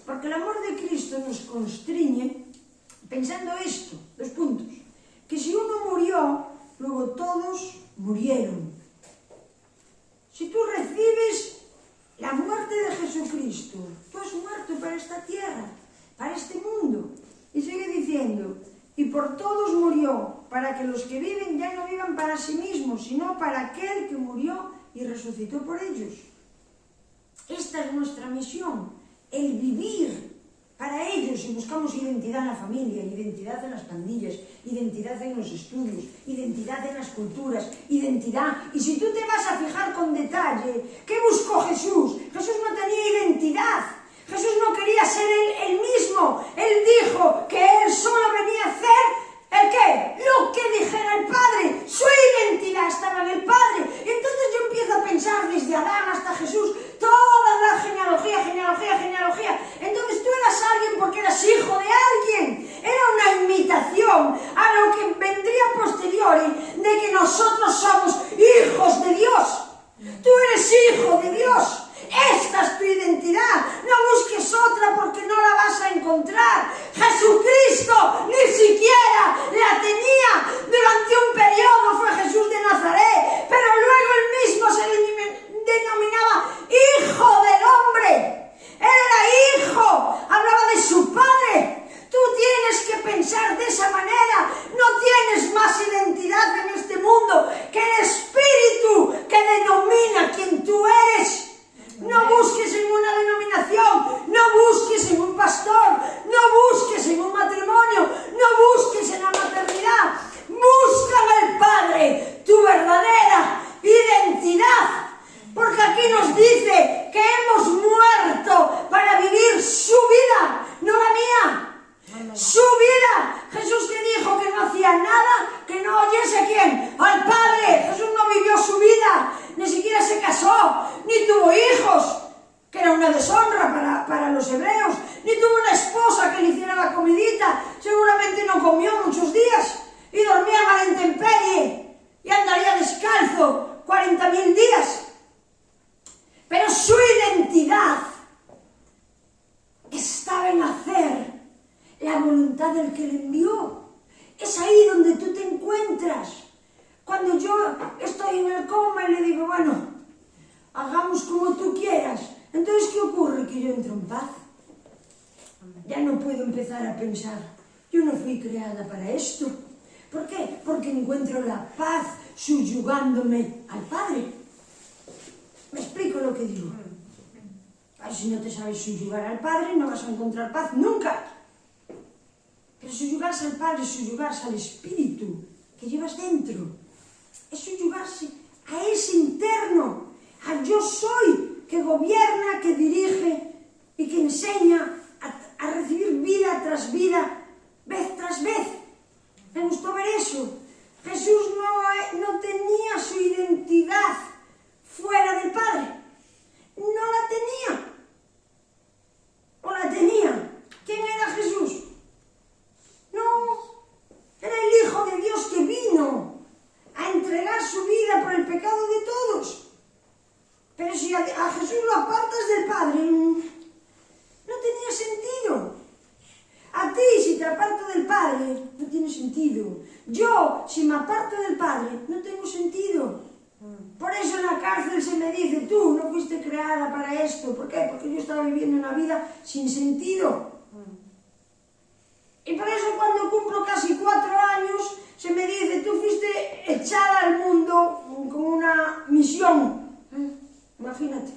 porque el amor de Cristo nos constriñe pensando esto, 2 puntos, que si uno murió, luego todos murieron. Si tú recibes la muerte de Jesucristo, tú has muerto para esta tierra, para este mundo. Y sigue diciendo, y por todos murió, para que los que viven ya no vivan para sí mismos, sino para aquel que murió y resucitó por ellos. Esta es nuestra misión, el vivir para ellos, y buscamos identidad en la familia, identidad en las pandillas, identidad en los estudios, identidad en las culturas, identidad. Y si tú te vas a fijar con detalle, ¿qué buscó Jesús? Jesús no tenía identidad. Jesús no quería ser él mismo. Él dijo que él solo venía a hacer ¿el qué? Lo que dijera el Padre. Su identidad estaba en el Padre. Y entonces yo empiezo a pensar desde Adán hasta Jesús, toda la genealogía. Entonces tú eras alguien porque eras hijo de alguien. Era una imitación a lo que vendría posteriori de que nosotros somos hijos de Dios. Tú eres hijo de Dios. Esta es tu identidad. No busques otra porque no la vas a encontrar. Jesucristo ni siquiera la tenía. Durante un periodo fue Jesús de Nazaret, pero luego él mismo se denominaba Hijo del Hombre. Él era hijo, hablaba de su Padre. Tú tienes que pensar de esa manera. No tienes más identidad en este mundo que el Espíritu que denomina quién tú eres. No busques en una denominación, no busques en un pastor, no busques en un matrimonio, no busques en la maternidad. Busca en el Padre tu verdadera identidad. Porque aquí nos dice que hemos muerto para vivir su vida, no la mía. Su vida. Jesús que dijo que no hacía nada que no oyese a ¿quién? Al Padre. Jesús no vivió su vida, ni siquiera se casó, ni tuvo hijos, que era una deshonra para los hebreos, ni tuvo una esposa que le hiciera la comidita. Seguramente no comió muchos días y dormía a la intemperie y andaría descalzo 40.000 días. Pero su identidad estaba en hacer la voluntad del que le envió. Es ahí donde tú te encuentras. Cuando yo estoy en el coma y le digo, bueno, hagamos como tú quieras, entonces ¿qué ocurre? Que yo entro en paz. Ya no puedo empezar a pensar, yo no fui creada para esto. ¿Por qué? Porque encuentro la paz subyugándome al Padre. ¿Me explico lo que digo? Si no te sabes subyugar al Padre, no vas a encontrar paz nunca. Pero subyugarse al Padre es subyugarse al Espíritu que llevas dentro. Es subyugarse a ese interno, al yo soy, que gobierna, que dirige y que enseña a recibir vida tras vida, vez tras vez. Me gustó ver eso. Jesús no tenía su identidad fuera del Padre. No la tenía. ¿O la tenía? ¿Quién era Jesús? No, era el Hijo de Dios que vino a entregar su vida por el pecado de todos. Pero si a Jesús lo apartas del Padre, no tenía sentido. A ti, si te aparto del Padre, no tiene sentido. Yo, si me aparto del Padre, no tengo sentido. Por eso en la cárcel se me dice, tú no fuiste creada para esto. ¿Por qué? Porque yo estaba viviendo una vida sin sentido. Y por eso cuando cumplo casi 4 años, se me dice, tú fuiste echada al mundo con una misión. Imagínate,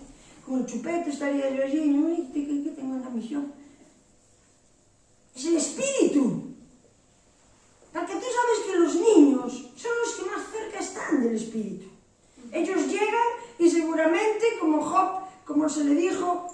con el chupete estaría yo allí, ¿no? ¿Qué tengo una misión? Es el Espíritu. Porque tú sabes que los niños son los que más cerca están del Espíritu. Ellos llegan y seguramente, como Job, como se le dijo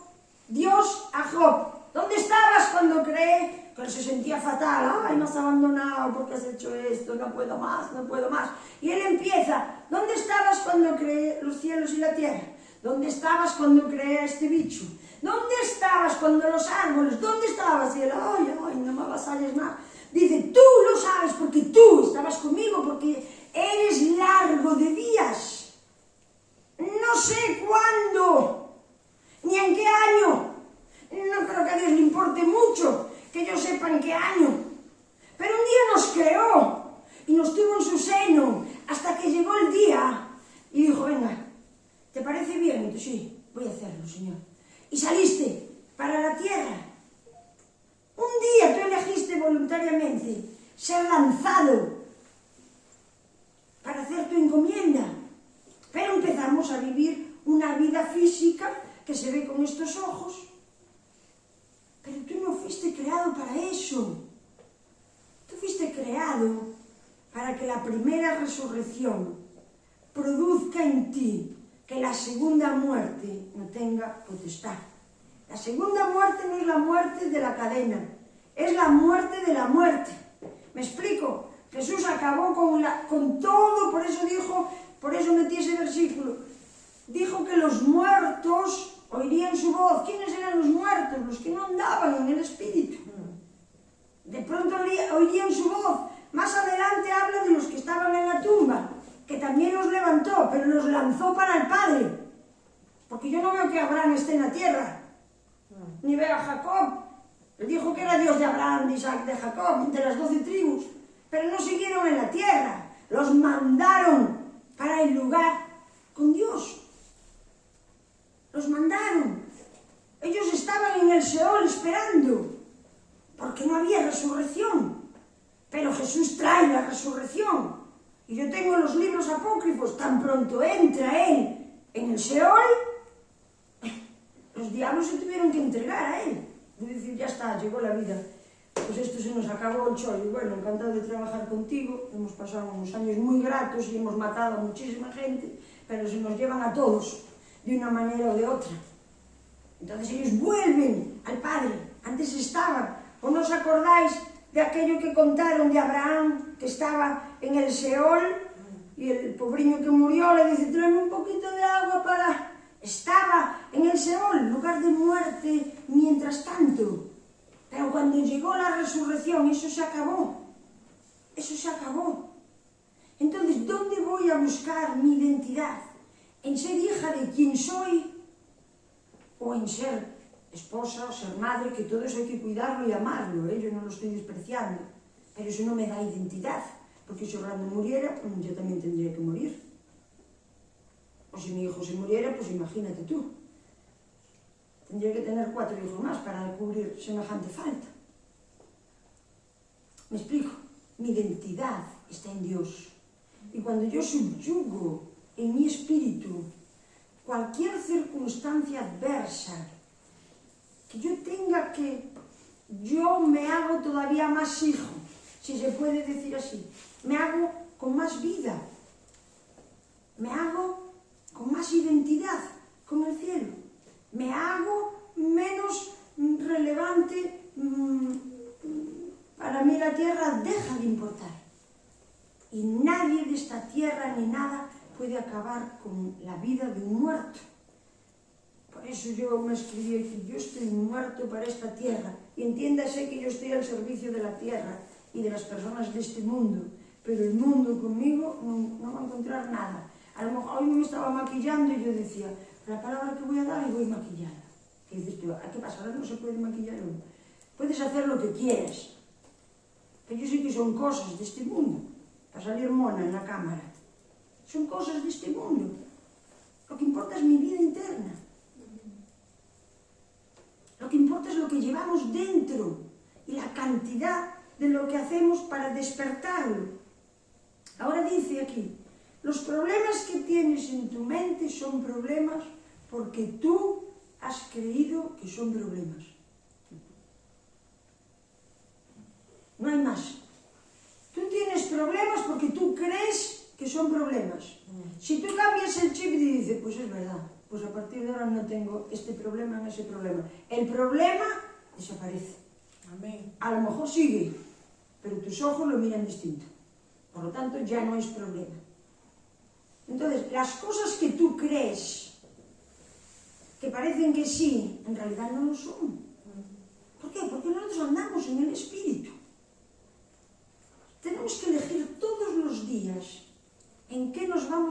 Dios a Job, ¿dónde estabas cuando creé? Que él se sentía fatal, ay, me has abandonado porque has hecho esto, no puedo más. Y él empieza, ¿dónde estabas cuando creé los cielos y la tierra? ¿Dónde estabas cuando creé a este bicho? ¿Dónde estabas cuando los árboles? ¿Dónde estabas? Y él, ay, no me avasalles más. Dice, tú lo sabes porque tú estabas conmigo, porque eres la largo de días. No sé cuándo, ni en qué año. No creo que a Dios le importe mucho que yo sepa en qué año. Pero un día nos creó y nos tuvo en su seno hasta que llegó el día y dijo, venga, ¿te parece bien? Y tú, sí, voy a hacerlo, Señor. Y saliste para la tierra. Un día tú elegiste voluntariamente ser lanzado para hacer tu encomienda. Pero empezamos a vivir una vida física que se ve con estos ojos. Pero tú no fuiste creado para eso. Tú fuiste creado para que la primera resurrección produzca en ti que la segunda muerte no tenga potestad. La segunda muerte no es la muerte de la cadena, es la muerte de la muerte. ¿Me explico? Jesús acabó con todo, por eso metí ese versículo. Dijo que los muertos oirían su voz. ¿Quiénes eran los muertos? Los que no andaban en el Espíritu. De pronto oirían su voz. Más adelante habla de los que estaban en la tumba, que también los levantó, pero los lanzó para el Padre. Porque yo no veo que Abraham esté en la tierra, ni veo a Jacob. Él dijo que era Dios de Abraham, de Isaac, de Jacob, de las 12 tribus, pero no siguieron en la tierra. Los mandaron para el lugar con Dios. Los mandaron. Ellos estaban en el Seol esperando, porque no había resurrección. Pero Jesús trae la resurrección. Y yo tengo los libros apócrifos. Tan pronto entra Él en el Seol, los diablos se tuvieron que entregar a Él. Y decir, ya está, llegó la vida. Pues esto se nos acabó el chollo. Bueno, encantado de trabajar contigo. Hemos pasado unos años muy gratos y hemos matado a muchísima gente, pero se nos llevan a todos de una manera o de otra. Entonces ellos vuelven al Padre. Antes estaban. ¿O no os acordáis de aquello que contaron de Abraham, que estaba en el Seol, y el pobriño que murió le dice, tráeme un poquito de agua para... Estaba en el Seol, lugar de muerte, mientras tanto. Pero cuando llegó la resurrección, eso se acabó. Eso se acabó. Entonces, ¿dónde voy a buscar mi identidad? ¿En ser hija de quien soy? ¿O en ser esposa o ser madre? Que todo eso hay que cuidarlo y amarlo, ¿eh? Yo no lo estoy despreciando. Pero eso no me da identidad. Porque si Orlando muriera, yo también tendría que morir. O si mi hijo se muriera, pues imagínate tú. Tendría que tener 4 hijos más para cubrir semejante falta. ¿Me explico? Mi identidad está en Dios. Y cuando yo subyugo en mi espíritu cualquier circunstancia adversa, que yo tenga que... Yo me hago todavía más hijo, si se puede decir así. Me hago con más vida. Me hago con más identidad con el cielo. Me hago menos relevante. Para mí la tierra deja de importar. Y nadie de esta tierra ni nada puede acabar con la vida de un muerto. Por eso yo me escribí aquí, yo estoy muerto para esta tierra. Y entiéndase que yo estoy al servicio de la tierra y de las personas de este mundo. Pero el mundo conmigo no va a encontrar nada. A lo mejor hoy me estaba maquillando y yo decía, la palabra que voy a dar y voy maquillada. ¿Qué dices tú? ¿Qué pasa? Ahora no se puede maquillar uno. Puedes hacer lo que quieras. Pero yo sé que son cosas de este mundo. Para salir mona en la cámara. Son cosas de este mundo. Lo que importa es mi vida interna. Lo que importa es lo que llevamos dentro. Y la cantidad de lo que hacemos para despertarlo. Ahora dice aquí, los problemas que tienes en tu mente son problemas porque tú has creído que son problemas. No hay más. Tú tienes problemas porque tú crees que son problemas. Si tú cambias el chip y dices, pues es verdad, pues a partir de ahora no tengo este problema en ese problema. El problema desaparece. Amén. A lo mejor sigue, pero tus ojos lo miran distinto. Por lo tanto, ya no es problema. Entonces, las cosas que tú crees, que parecen que sí, en realidad no lo son. ¿Por qué? Porque nosotros andamos en el Espíritu. Tenemos que elegir todos los días en qué nos vamos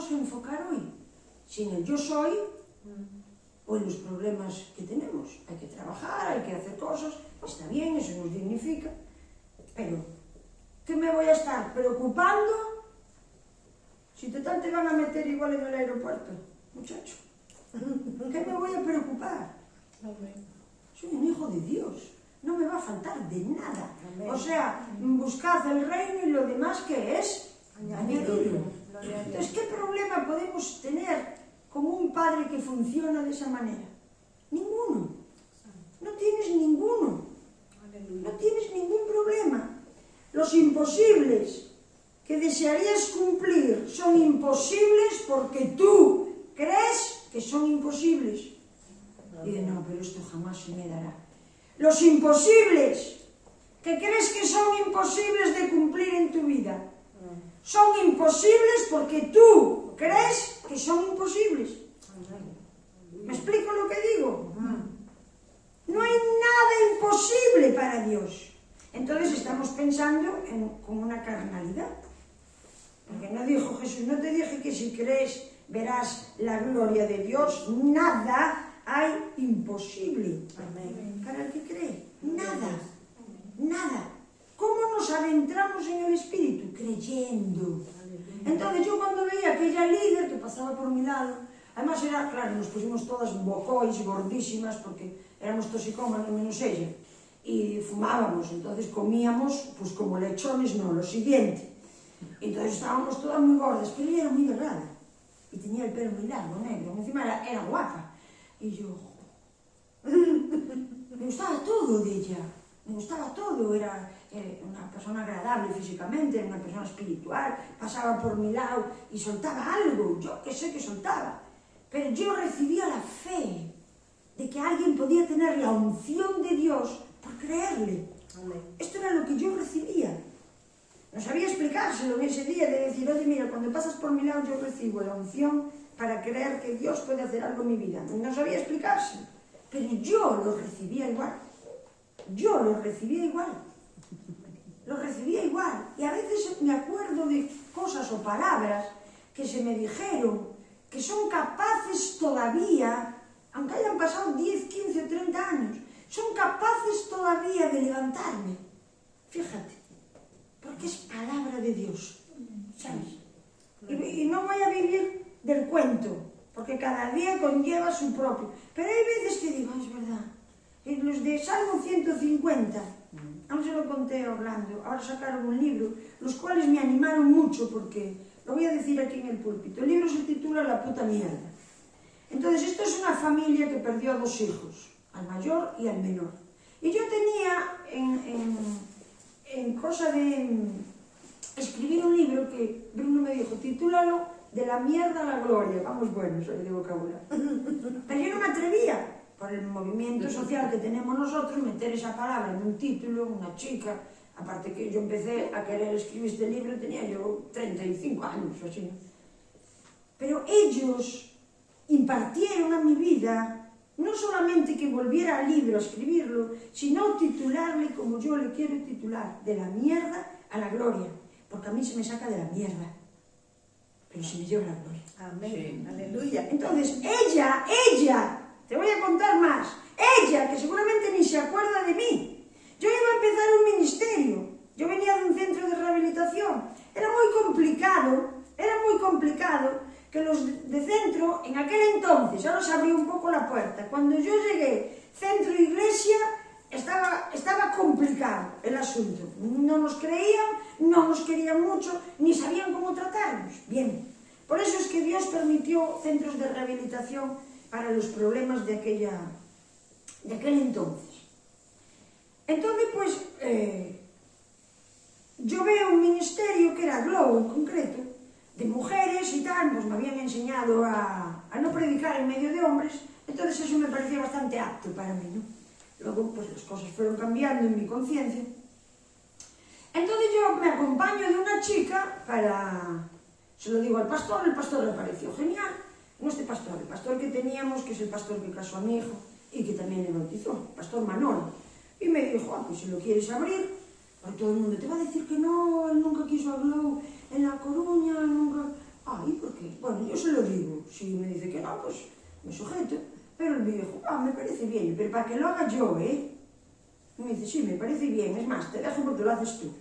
sin el yo soy, o en los problemas que tenemos. Hay que trabajar, hay que hacer cosas, está bien, eso nos dignifica, pero ¿qué me voy a estar preocupando si total te van a meter igual en el aeropuerto, muchacho? ¿Qué me voy a preocupar? Soy un hijo de Dios, no me va a faltar de nada. O sea, buscad el reino y lo demás que es añadido. Entonces, ¿qué problema podemos tener con un padre que funciona de esa manera? Ninguno. No tienes ninguno. No tienes ningún problema. Los imposibles que desearías cumplir son imposibles porque tú crees que son imposibles. Y dices, no, pero esto jamás se me dará. Los imposibles que crees que son imposibles de cumplir en tu vida son imposibles porque tú crees que son imposibles. ¿Me explico lo que digo? No hay nada imposible para Dios. Entonces estamos pensando con una carnalidad. Porque no dijo Jesús, no te dije que si crees verás la gloria de Dios. Nada hay imposible para el que cree. Nada. Nada. ¿Cómo nos adentramos en el Espíritu? Creyendo. Entonces yo cuando veía aquella líder que pasaba por mi lado, además era, claro, nos pusimos todas bocois, gordísimas, porque éramos toxicómanos menos ella, y fumábamos, entonces comíamos, pues como lechones, no, lo siguiente. Entonces estábamos todas muy gordas, pero ella era muy delgada, y tenía el pelo muy largo, negro, encima era guapa. Y yo, me gustaba todo de ella. Me gustaba todo, era una persona agradable físicamente, era una persona espiritual, pasaba por mi lado y soltaba algo, yo que sé que soltaba, pero yo recibía la fe de que alguien podía tener la unción de Dios por creerle. Esto era lo que yo recibía. No sabía explicárselo en ese día, de decir, oye, mira, cuando pasas por mi lado yo recibo la unción para creer que Dios puede hacer algo en mi vida. No sabía explicárselo, pero yo lo recibía igual. Yo lo recibía igual. Lo recibía igual. Y a veces me acuerdo de cosas o palabras que se me dijeron que son capaces todavía, aunque hayan pasado 10, 15 o 30 años, son capaces todavía de levantarme. Fíjate, porque es palabra de Dios, ¿sabes? Y no voy a vivir del cuento, porque cada día conlleva su propio. Pero hay veces que digo, es verdad. Los de Salmo 150, aún se lo conté a Orlando, ahora sacaron un libro, los cuales me animaron mucho porque, lo voy a decir aquí en el púlpito, el libro se titula La puta mierda. Entonces, esto es una familia que perdió a 2 hijos, al mayor y al menor. Y yo tenía en cosa de escribir un libro que Bruno me dijo, titúlalo De la mierda a la gloria. Vamos, bueno, soy de vocabulario. Pero yo no me atrevía, por el movimiento social que tenemos nosotros, meter esa palabra en un título, una chica. Aparte que yo empecé a querer escribir este libro, tenía yo 35 años o así, ¿no? Pero ellos impartieron a mi vida, no solamente que volviera al libro a escribirlo, sino titularle como yo le quiero titular, De la mierda a la gloria, porque a mí se me saca de la mierda, pero se me lleva la gloria. Amén, aleluya. Entonces, ella, te voy a contar más, ella, que seguramente ni se acuerda de mí, yo iba a empezar un ministerio, yo venía de un centro de rehabilitación, era muy complicado que los de centro, en aquel entonces, ahora se abrió un poco la puerta, cuando yo llegué, centro-iglesia, estaba complicado el asunto, no nos creían, no nos querían mucho, ni sabían cómo tratarnos. Bien, por eso es que Dios permitió centros de rehabilitación para los problemas de aquel entonces. Entonces, pues, yo veo un ministerio que era Globo en concreto, de mujeres y tal, pues me habían enseñado a no predicar en medio de hombres, entonces eso me parecía bastante apto para mí, ¿no? Luego, pues las cosas fueron cambiando en mi conciencia. Entonces yo me acompaño de una chica para... Se lo digo al pastor, el pastor le pareció genial. No este pastor, el pastor que teníamos, que es el pastor que casó a mi hijo y que también le bautizó, el pastor Manolo. Y me dijo, pues si lo quieres abrir, porque todo el mundo te va a decir que no, él nunca quiso a Glow en La Coruña, nunca... ¿y por qué? Bueno, yo se lo digo. Si me dice que no, pues me sujeto. Pero el viejo, me parece bien, pero para que lo haga yo, ¿eh? Y me dice, sí, me parece bien, es más, te dejo porque lo haces tú.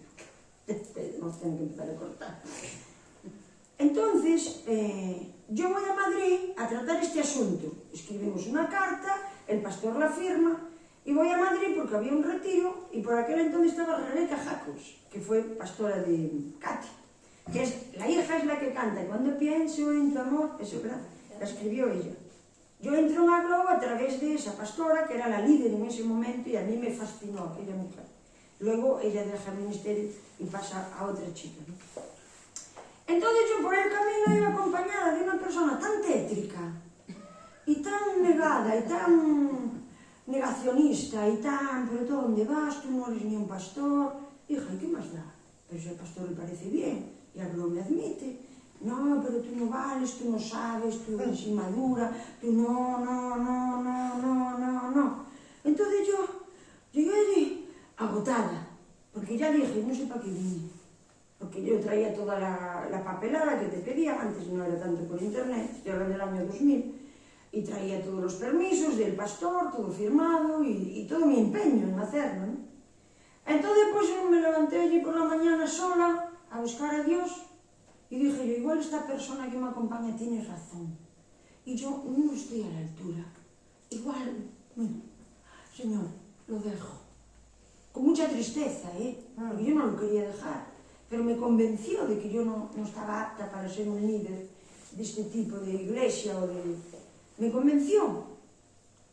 Nos tienen que empezar a cortar. Entonces, yo voy a Madrid a tratar este asunto. Escribimos una carta, el pastor la firma, y voy a Madrid porque había un retiro, y por aquel entonces estaba Rebeca Jacobs, que fue pastora de Katy, que es, la hija es la que canta, cuando pienso en tu amor, eso, ¿verdad? La escribió ella. Yo entro en la Globo a través de esa pastora, que era la líder en ese momento, y a mí me fascinó aquella mujer. Luego ella deja el ministerio y pasa a otra chica, ¿no? Entonces yo por el camino iba acompañada de una persona tan tétrica y tan negada y tan negacionista y tan, pero ¿tú dónde vas? Tú no eres ni un pastor. Hija, ¿y qué más da? Pero si al pastor le parece bien y a Globo me admite. No, pero tú no vales, tú no sabes, tú eres inmadura, tú no. Entonces yo llegué allí agotada, porque ya dije, no sé para qué vine. Porque yo traía toda la papelada que te pedían, antes no era tanto por internet, estoy hablando del año 2000, y traía todos los permisos del pastor, todo firmado, y todo mi empeño en hacerlo, ¿no? Entonces pues yo me levanté allí por la mañana sola a buscar a Dios, y dije yo, igual esta persona que me acompaña tiene razón, y yo no estoy a la altura, igual, bueno, Señor, lo dejo. Con mucha tristeza, porque yo no lo quería dejar. Pero me convenció de que yo no estaba apta para ser un líder de este tipo de iglesia o de... Me convenció.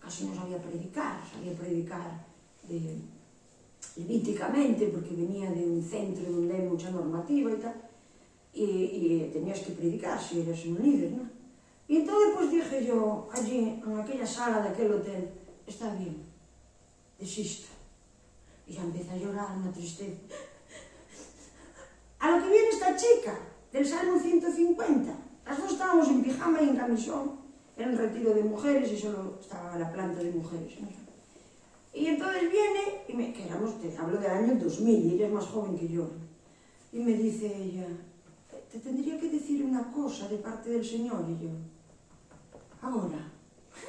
Casi no sabía predicar levíticamente, porque venía de un centro donde hay mucha normativa y tal, y tenías que predicar si eres un líder, ¿no? Y entonces pues dije yo, allí, en aquella sala de aquel hotel, está bien, desisto. Y ya empecé a llorar, una tristeza. A lo que viene esta chica, del Salmo 150. Las dos estábamos en pijama y en camisón. Era un retiro de mujeres y solo estaba la planta de mujeres, ¿no? Y entonces viene, te hablo del año 2000, y ella es más joven que yo. Y me dice ella, te tendría que decir una cosa de parte del Señor. Y yo, ahora.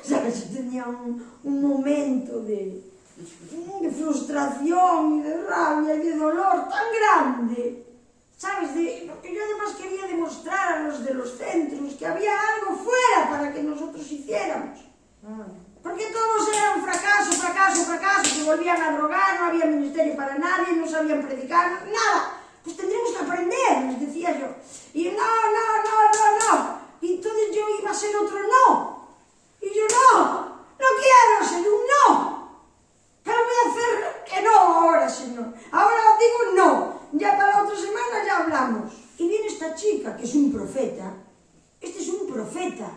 ¿Sabes? Yo tenía un momento de frustración y de rabia y de dolor tan grande, ¿sabes? Porque yo además quería demostrar a los de los centros que había algo fuera para que nosotros hiciéramos. Porque todos eran fracaso, se volvían a drogar, no había ministerio para nadie, no sabían predicar, nada. Pues tendríamos que aprender, les decía yo. Y no. Y entonces yo iba a ser otro no. Y yo no quiero ser un no. Pero voy a hacer que no ahora, Señor. Ahora digo no. Ya para la otra semana ya hablamos. Y viene esta chica, que es un profeta. Este es un profeta.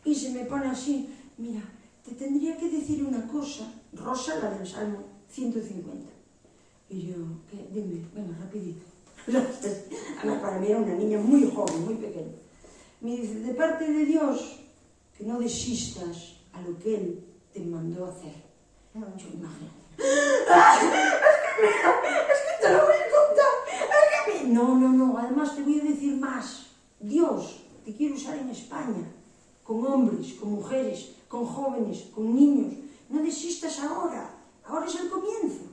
Y se me pone así, mira, te tendría que decir una cosa. Rosa, la del Salmo 150. Y yo, ¿qué? Dime, venga, rapidito. Ana para mí era una niña muy joven, muy pequeña. Me dice, de parte de Dios, que no desistas a lo que Él te mandó hacer. Yo imagino. Es que te lo voy a contar. No, además te voy a decir más. Dios te quiere usar en España, con hombres, con mujeres, con jóvenes, con niños. No desistas ahora. Ahora es el comienzo.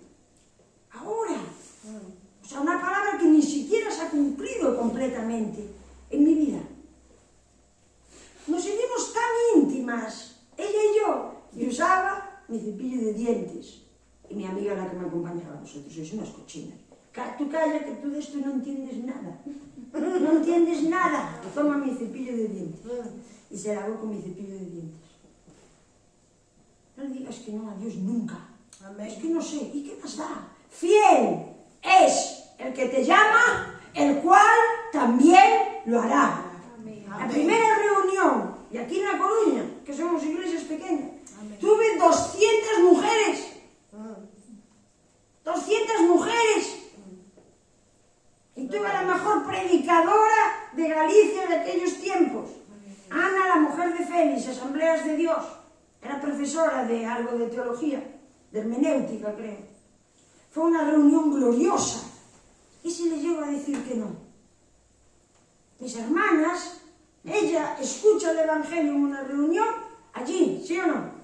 Ahora. O sea, una palabra que ni siquiera se ha cumplido completamente en mi vida. Nos seguimos tan íntimas, ella y yo. Y usaba mi cepillo de dientes. Y mi amiga, la que me acompañaba, vosotros sois unas cochinas. Tú calla, que tú de esto no entiendes nada. No entiendes nada. Toma mi cepillo de dientes. Y se lavó con mi cepillo de dientes. No le digas que no a Dios nunca. Amén. Es que no sé. ¿Y qué más da? Fiel es el que te llama, el cual también lo hará. Amén. La primera reunión, y aquí en La Coruña, que somos iglesias pequeñas, tuve 200 mujeres. 200 mujeres. Y tuve la mejor predicadora de Galicia de aquellos tiempos. Ana, la mujer de Félix, Asambleas de Dios. Era profesora de algo de teología, de hermenéutica, creo. Fue una reunión gloriosa. Y se les llegó a decir que no. Mis hermanas Ella escucha el Evangelio en una reunión, allí, ¿sí o no?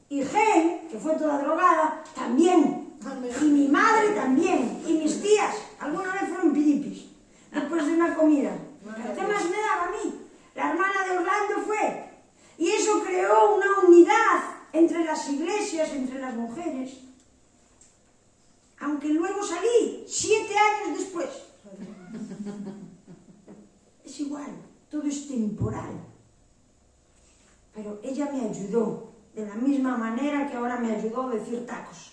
Y Gen, que fue toda drogada, también. Y mi madre también. Y mis tías, alguna vez fueron piripis, después de una comida. Pero ¿qué más me daba a mí? La hermana de Orlando fue. Y eso creó una unidad entre las iglesias, entre las mujeres. Aunque luego salí 7 años después. Es igual, todo es temporal. Pero ella me ayudó de la misma manera que ahora me ayudó a decir tacos.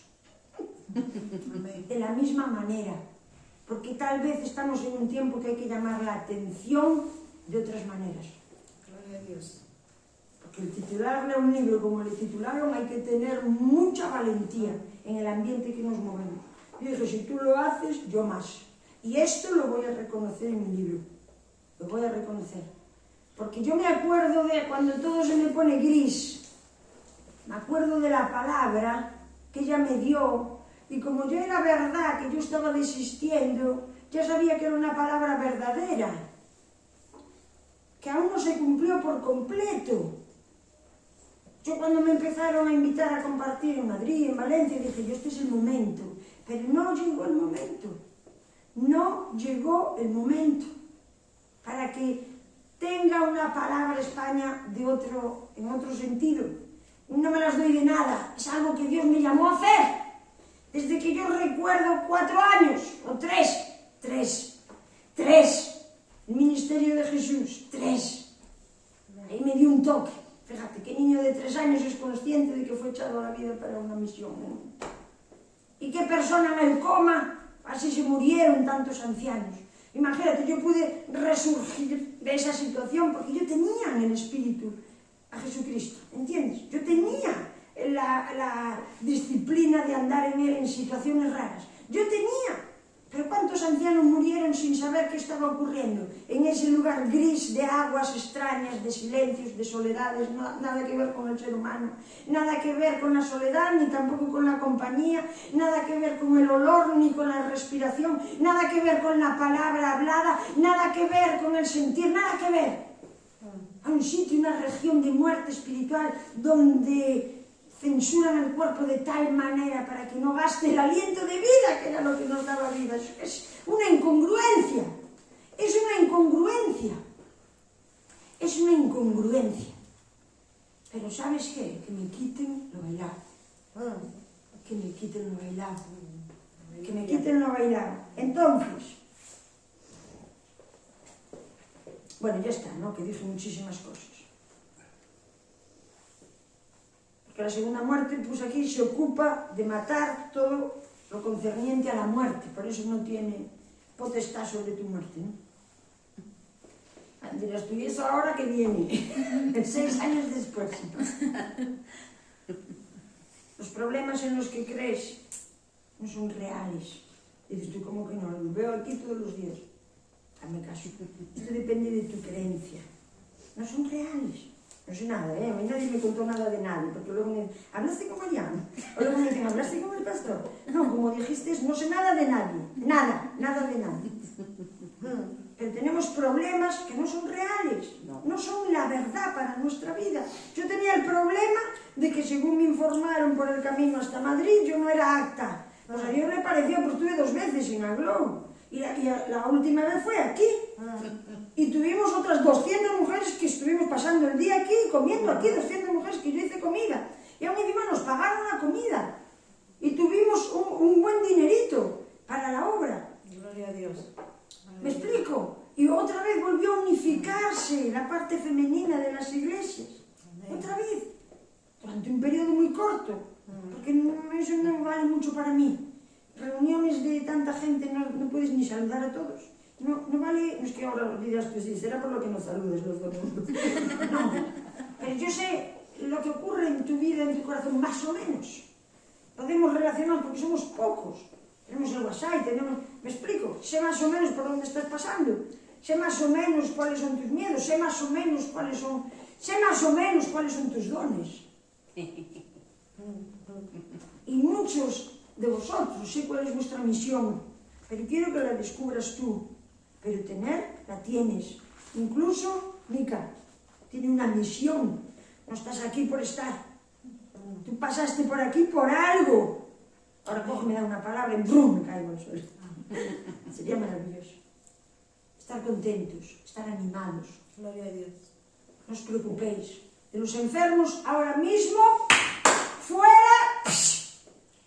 De la misma manera. Porque tal vez estamos en un tiempo que hay que llamar la atención de otras maneras. Gloria a Dios. Porque el titularle a un libro como le titularon hay que tener mucha valentía en el ambiente que nos movemos. Yo dije, si tú lo haces, yo más. Y esto lo voy a reconocer en mi libro. Lo voy a reconocer. Porque yo me acuerdo de cuando todo se me pone gris. Me acuerdo de la palabra que ella me dio. Y como yo era verdad, que yo estaba desistiendo, ya sabía que era una palabra verdadera. Que aún no se cumplió por completo. Yo cuando me empezaron a invitar a compartir en Madrid, en Valencia, dije, yo este es el momento. Pero no llegó el momento. No llegó el momento. Para que tenga una palabra España en otro sentido. No me las doy de nada. Es algo que Dios me llamó a hacer. Desde que yo recuerdo 4 años, o 3. El ministerio de Jesús, 3. Ahí me dio un toque. Fíjate, qué niño de 3 años es consciente de que fue echado a la vida para una misión. ¿Y qué persona en el coma? Así se murieron tantos ancianos. Imagínate, yo pude resurgir de esa situación porque yo tenía en el espíritu a Jesucristo, ¿entiendes? Yo tenía la disciplina de andar en él en situaciones raras. Yo tenía. Pero ¿cuántos ancianos murieron sin saber qué estaba ocurriendo? En ese lugar gris de aguas extrañas, de silencios, de soledades, nada que ver con el ser humano, nada que ver con la soledad, ni tampoco con la compañía, nada que ver con el olor, ni con la respiración, nada que ver con la palabra hablada, nada que ver con el sentir, nada que ver. A un sitio, una región de muerte espiritual donde censuran el cuerpo de tal manera para que no gaste el aliento de vida, que era lo que nos daba vida. Es una incongruencia. Es una incongruencia. Es una incongruencia. Pero ¿sabes qué? Que me quiten lo bailado. Que me quiten lo bailado. Que me quiten lo bailado. Entonces, bueno, ya está, ¿no? Que dije muchísimas cosas. Que la segunda muerte, pues aquí se ocupa de matar todo lo concerniente a la muerte, por eso no tiene potestad sobre tu muerte, ¿no? Dirás, tú, ¿y eso ahora que viene? 6 años después. Los problemas en los que crees no son reales. Dices tú, ¿cómo que no? Los veo aquí todos los días. Hazme caso. Esto depende de tu creencia. No son reales. No sé nada, a mí nadie me contó nada de nadie, porque luego me dicen, ¿hablaste con Mariano? O luego me dicen, ¿hablaste con el pastor? No, como dijiste, no sé nada de nadie, nada de nadie. Pero tenemos problemas que no son reales, no son la verdad para nuestra vida. Yo tenía el problema de que según me informaron por el camino hasta Madrid, yo no era apta. Pues a Dios le pareció, pues estuve 2 veces en Aglow. Y la última vez fue aquí. Y tuvimos otras 200 mujeres que estuvimos pasando el día aquí, comiendo aquí, 200 mujeres que yo hice comida. Y aún encima nos pagaron la comida. Y tuvimos un buen dinerito para la obra. Gloria a Dios. ¿Me explico? Y otra vez volvió a unificarse la parte femenina de las iglesias. Otra vez. Durante un periodo muy corto. Porque eso no vale mucho para mí. Reuniones de tanta gente no puedes ni saludar a todos. No vale, no es que ahora digas tú, sí, será por lo que nos saludes los domingos. No, pero yo sé lo que ocurre en tu vida, en tu corazón, más o menos. Podemos relacionar porque somos pocos. Tenemos el WhatsApp, me explico, sé más o menos por dónde estás pasando. Sé más o menos cuáles son tus miedos, sé más o menos cuáles son tus dones. Y muchos de vosotros sé cuál es vuestra misión, pero quiero que la descubras tú. Pero tener, la tienes. Incluso Mica, tiene una misión. No estás aquí por estar. Tú pasaste por aquí por algo. Ahora coge, me da una palabra y ¡brum! Me caigo al suelo. Sería maravilloso. Estar contentos, estar animados. Gloria a Dios. No os preocupéis. De los enfermos, ahora mismo, fuera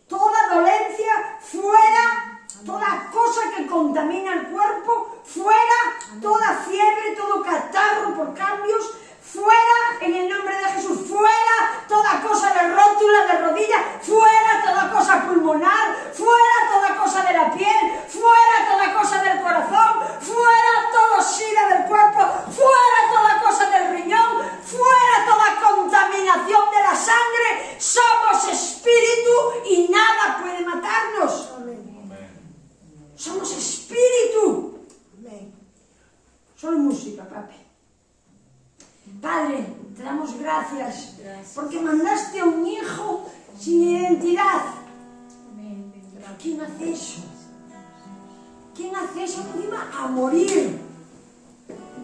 toda dolencia, fuera toda cosa que contamina el cuerpo, fuera toda fiebre, todo catarro por cambios, fuera en el nombre de Jesús, fuera toda cosa de rótula, de rodilla, fuera toda cosa pulmonar, fuera toda cosa de la piel, fuera toda cosa del corazón, fuera todo sida del cuerpo, fuera toda cosa del riñón, fuera toda contaminación de la sangre. Somos espíritu y nada puede matarnos. Somos espíritu. Solo música, papi. Padre, te damos gracias porque mandaste a un hijo sin identidad. ¿Pero quién hace eso? ¿Quién hace eso? Encima a morir.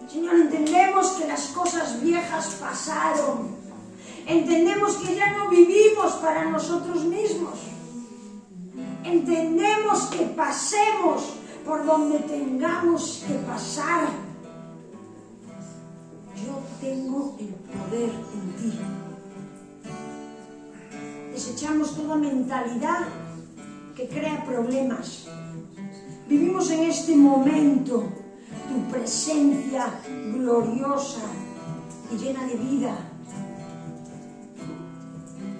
Señor, entendemos que las cosas viejas pasaron. Entendemos que ya no vivimos para nosotros mismos. Entendemos que pasemos por donde tengamos que pasar. Yo tengo el poder en ti. Desechamos toda mentalidad que crea problemas. Vivimos en este momento tu presencia gloriosa y llena de vida.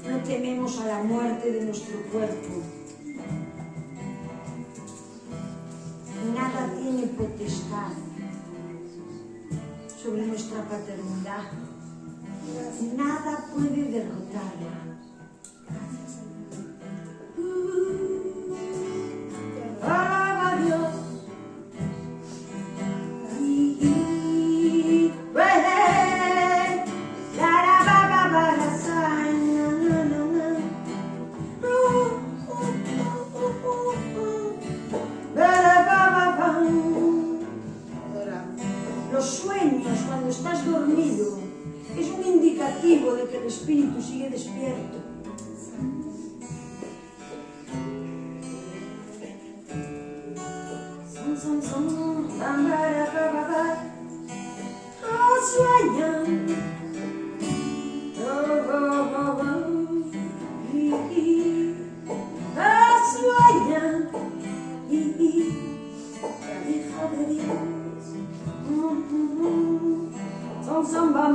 No tememos a la muerte de nuestro cuerpo. Nada tiene potestad sobre nuestra paternidad. Nada puede derrotarla. Alaba a Dios. Los sueños, cuando estás dormido, es un indicativo de que el espíritu sigue despierto. Samba,